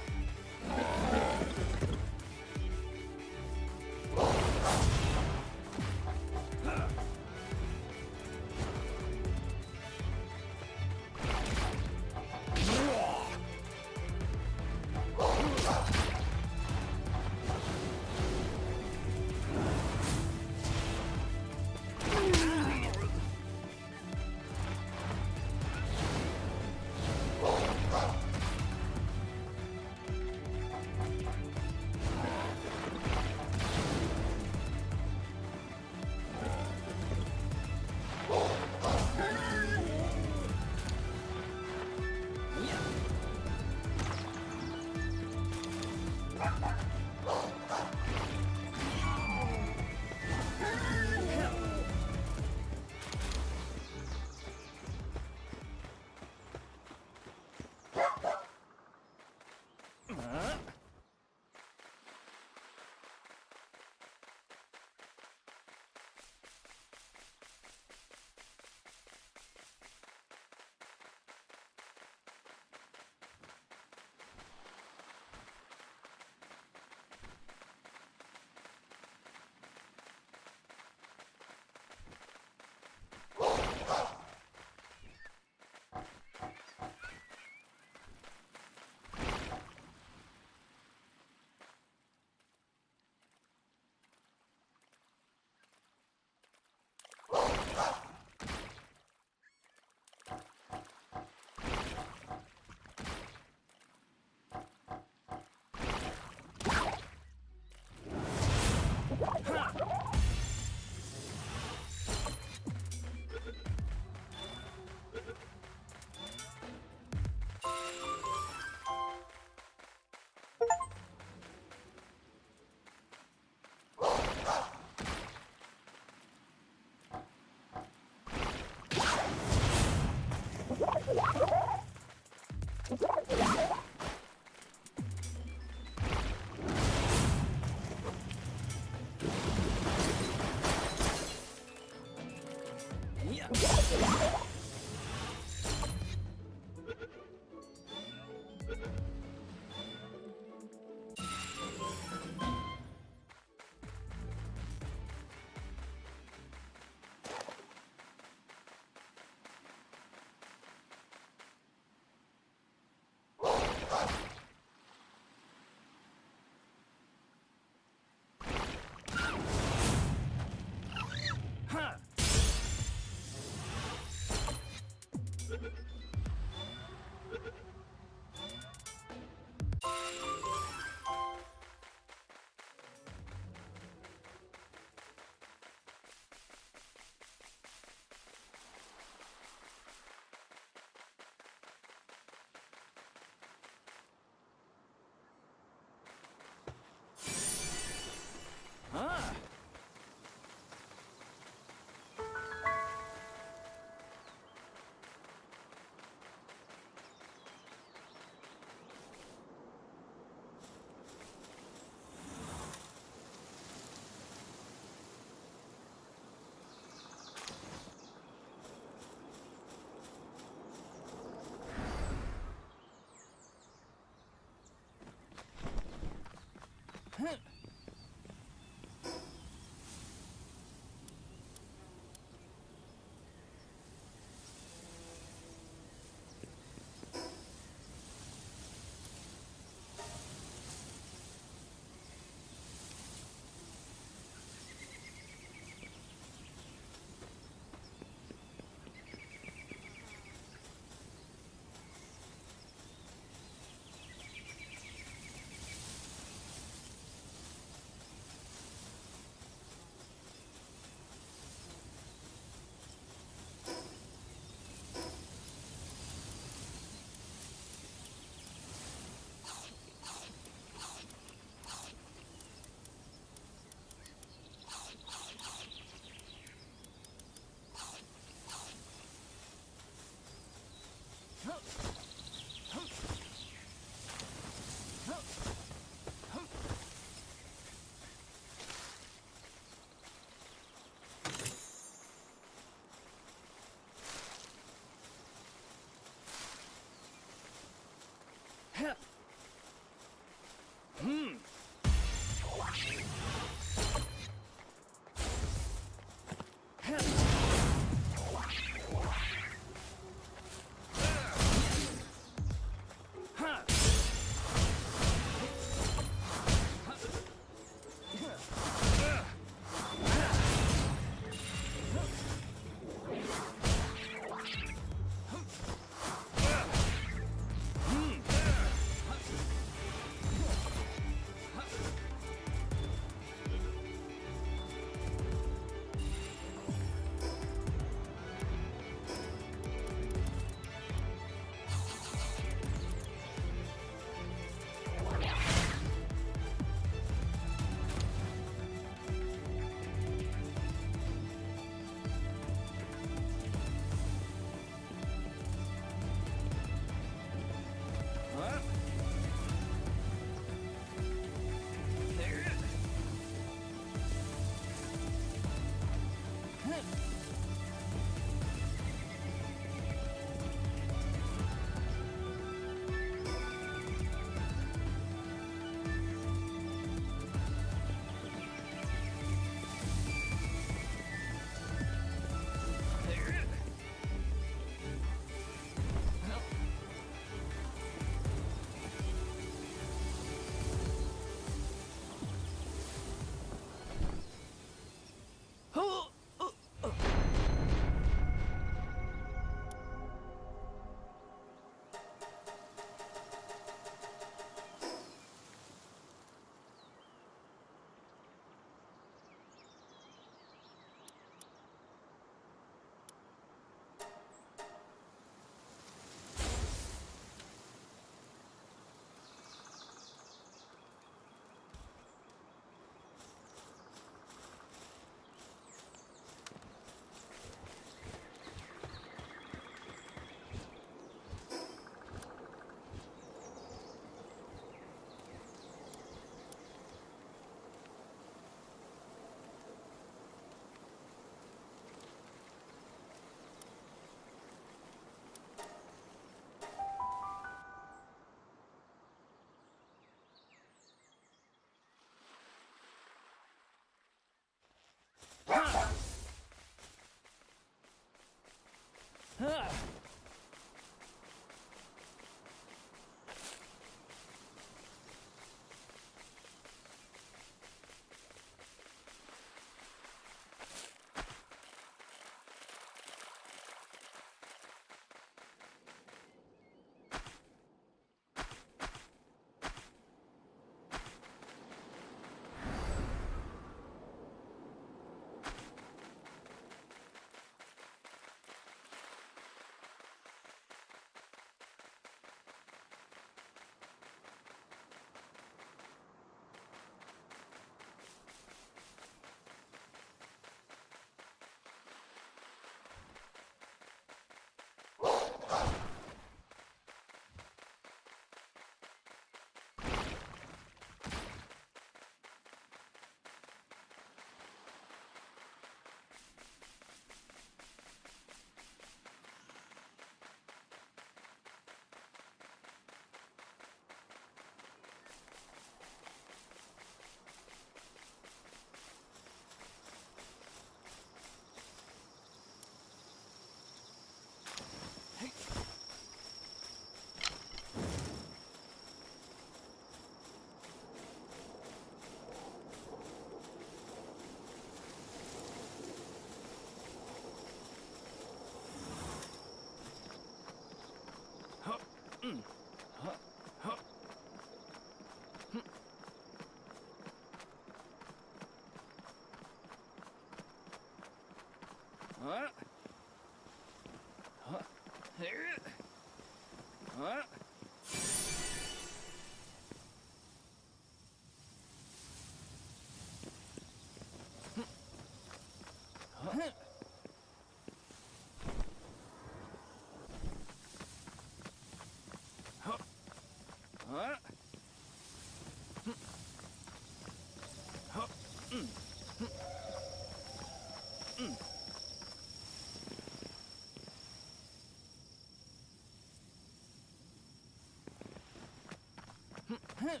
Hey.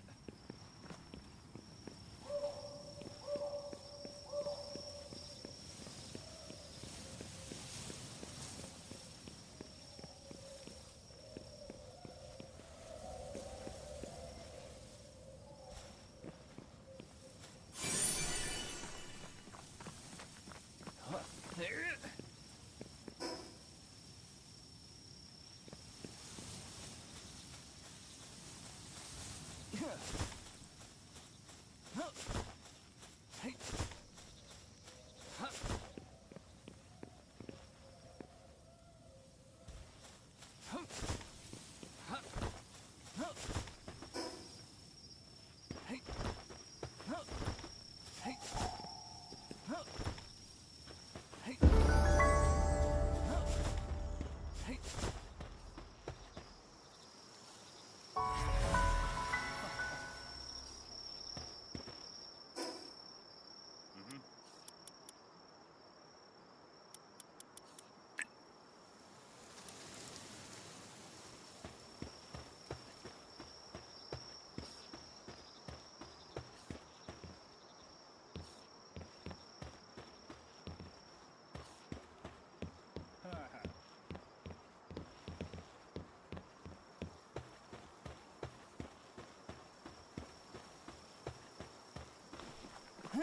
Oh,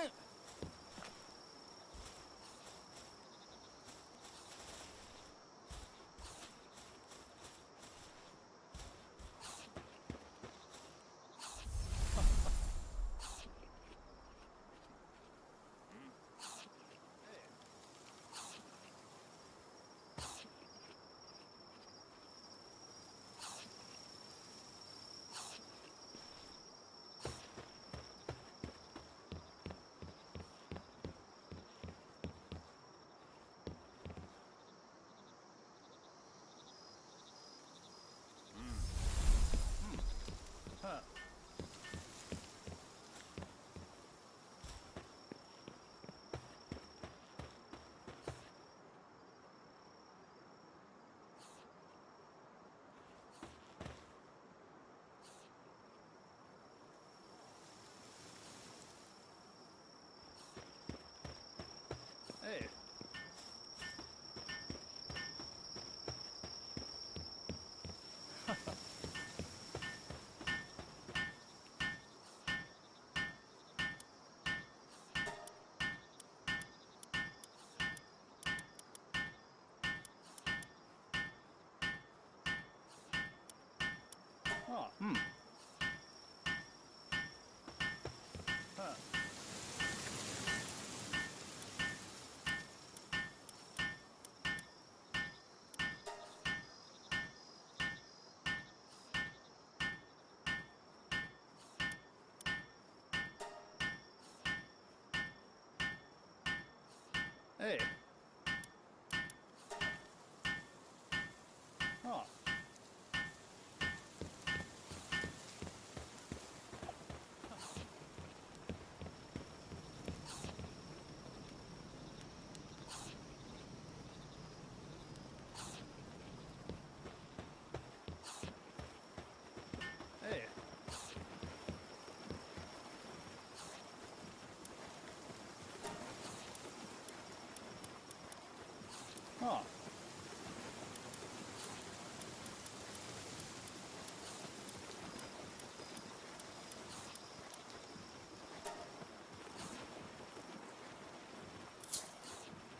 Huh. Hey. Oh. Hey. Oh.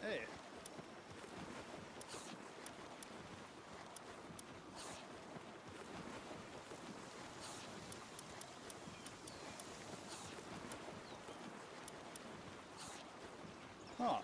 Hey. Oh.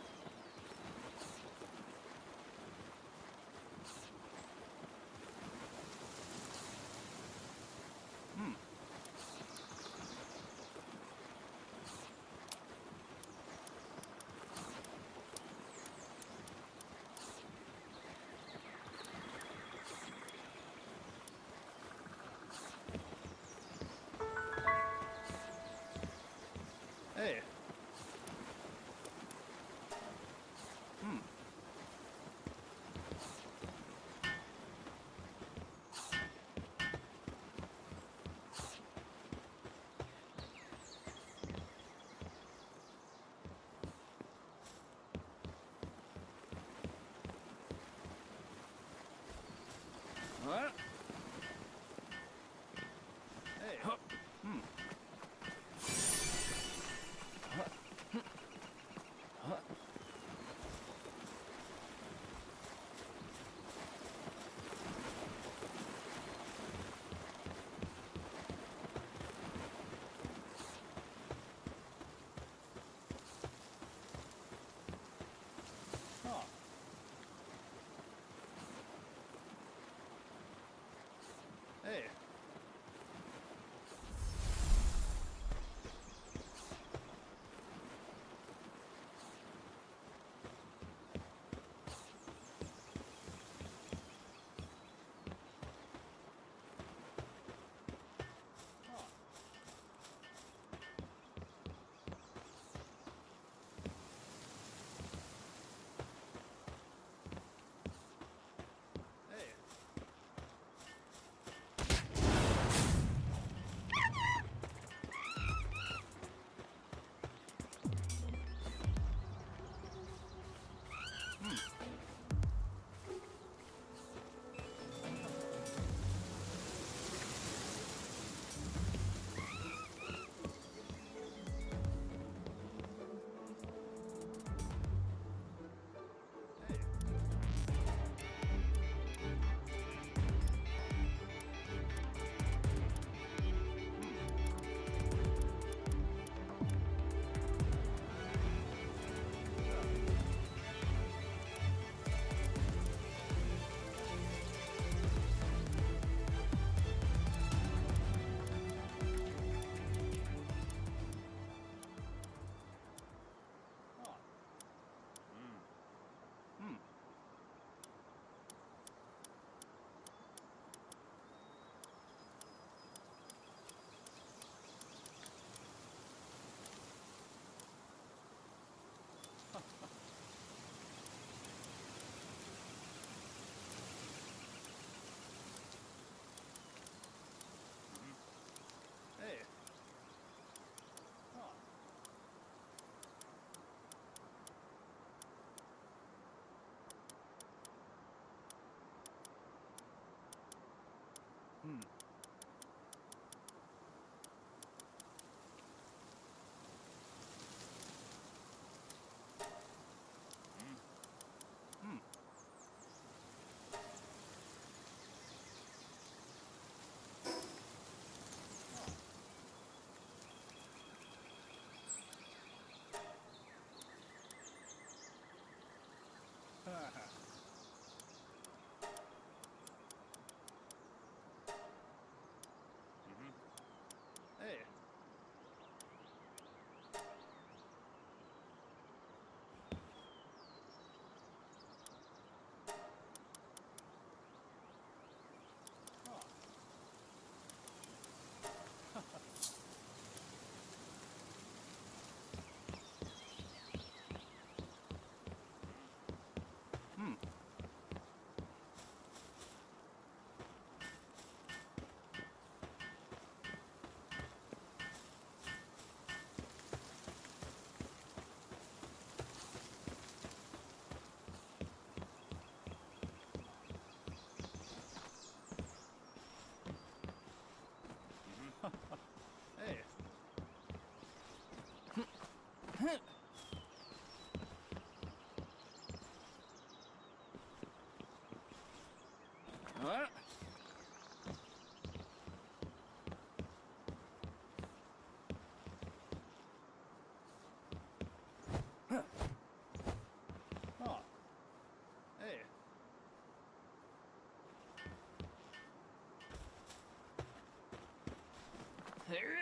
Hey.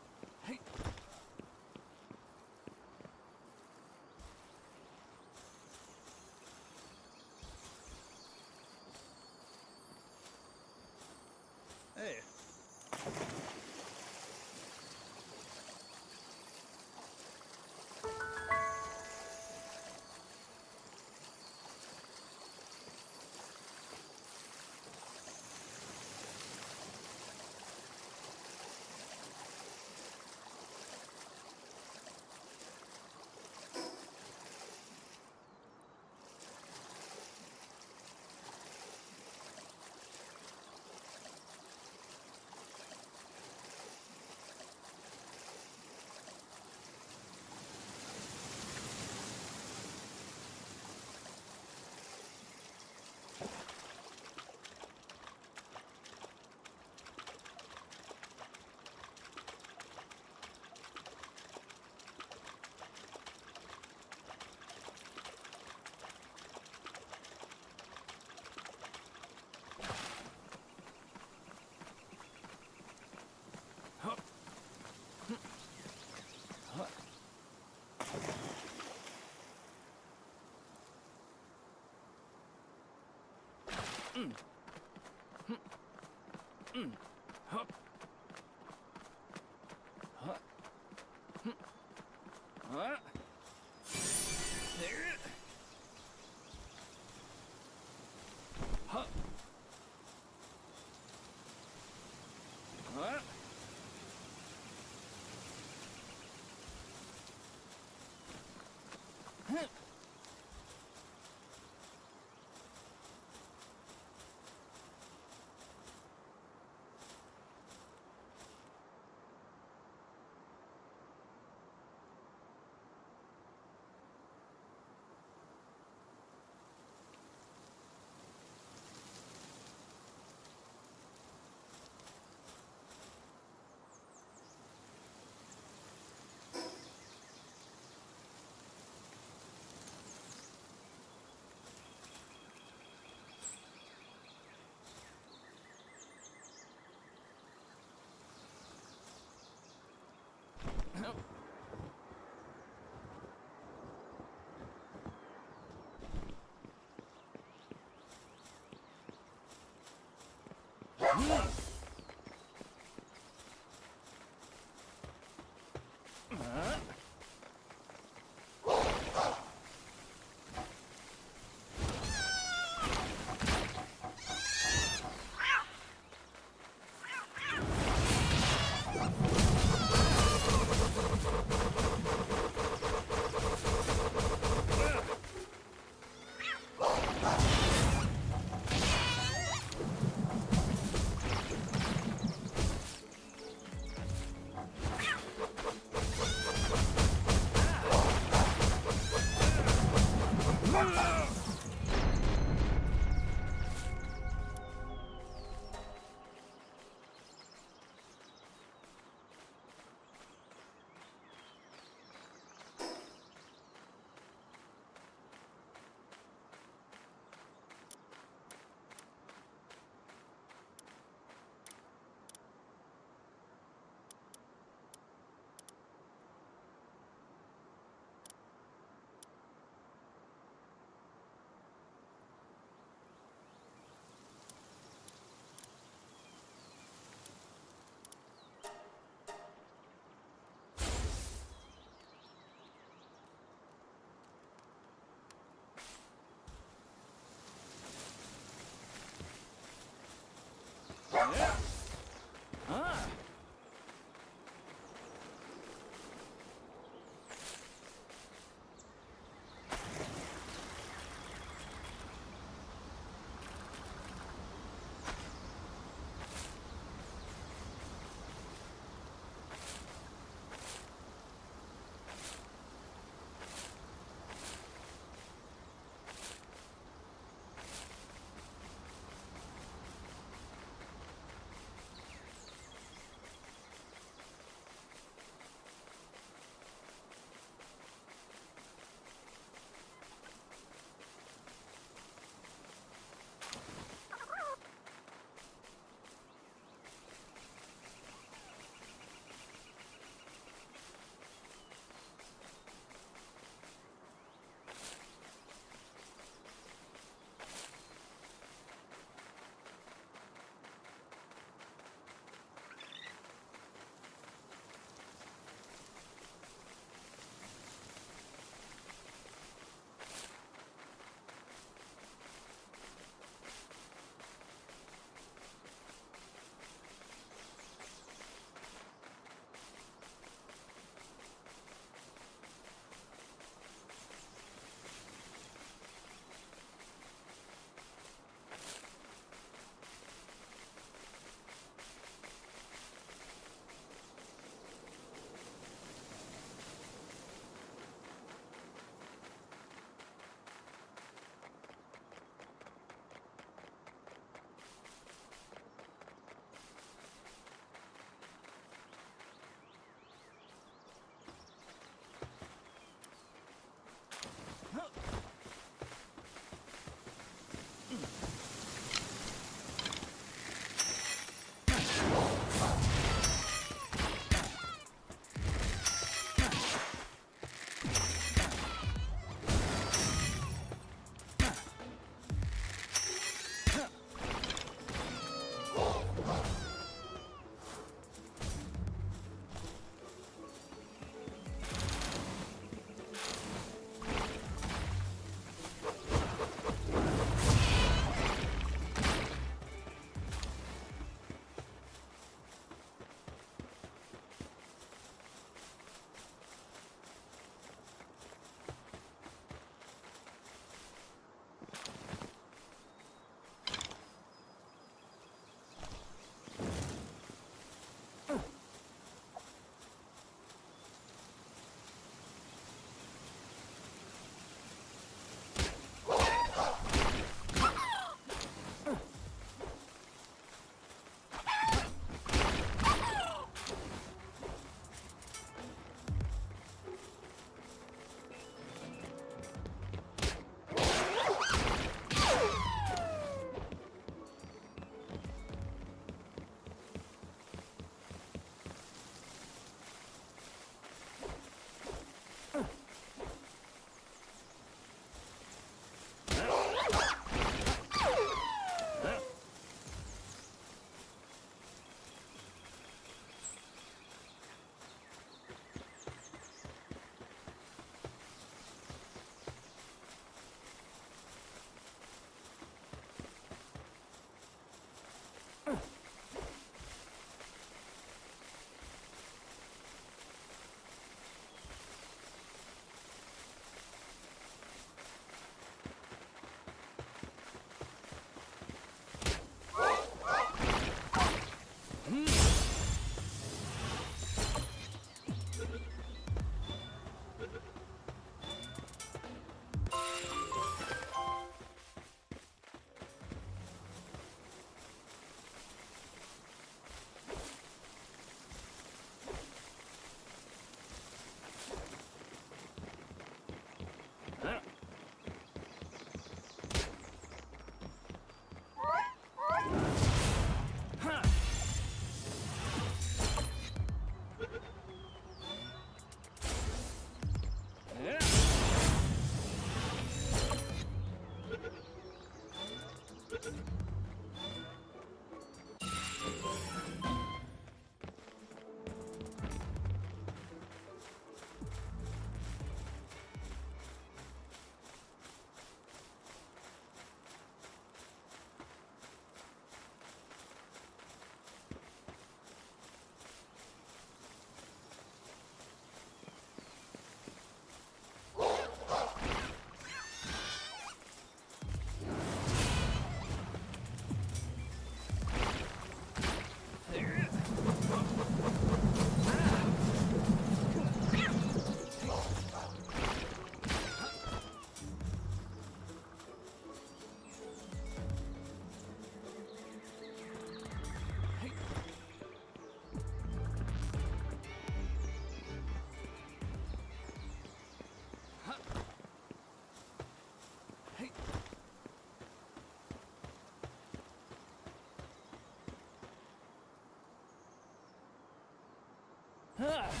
Yeah.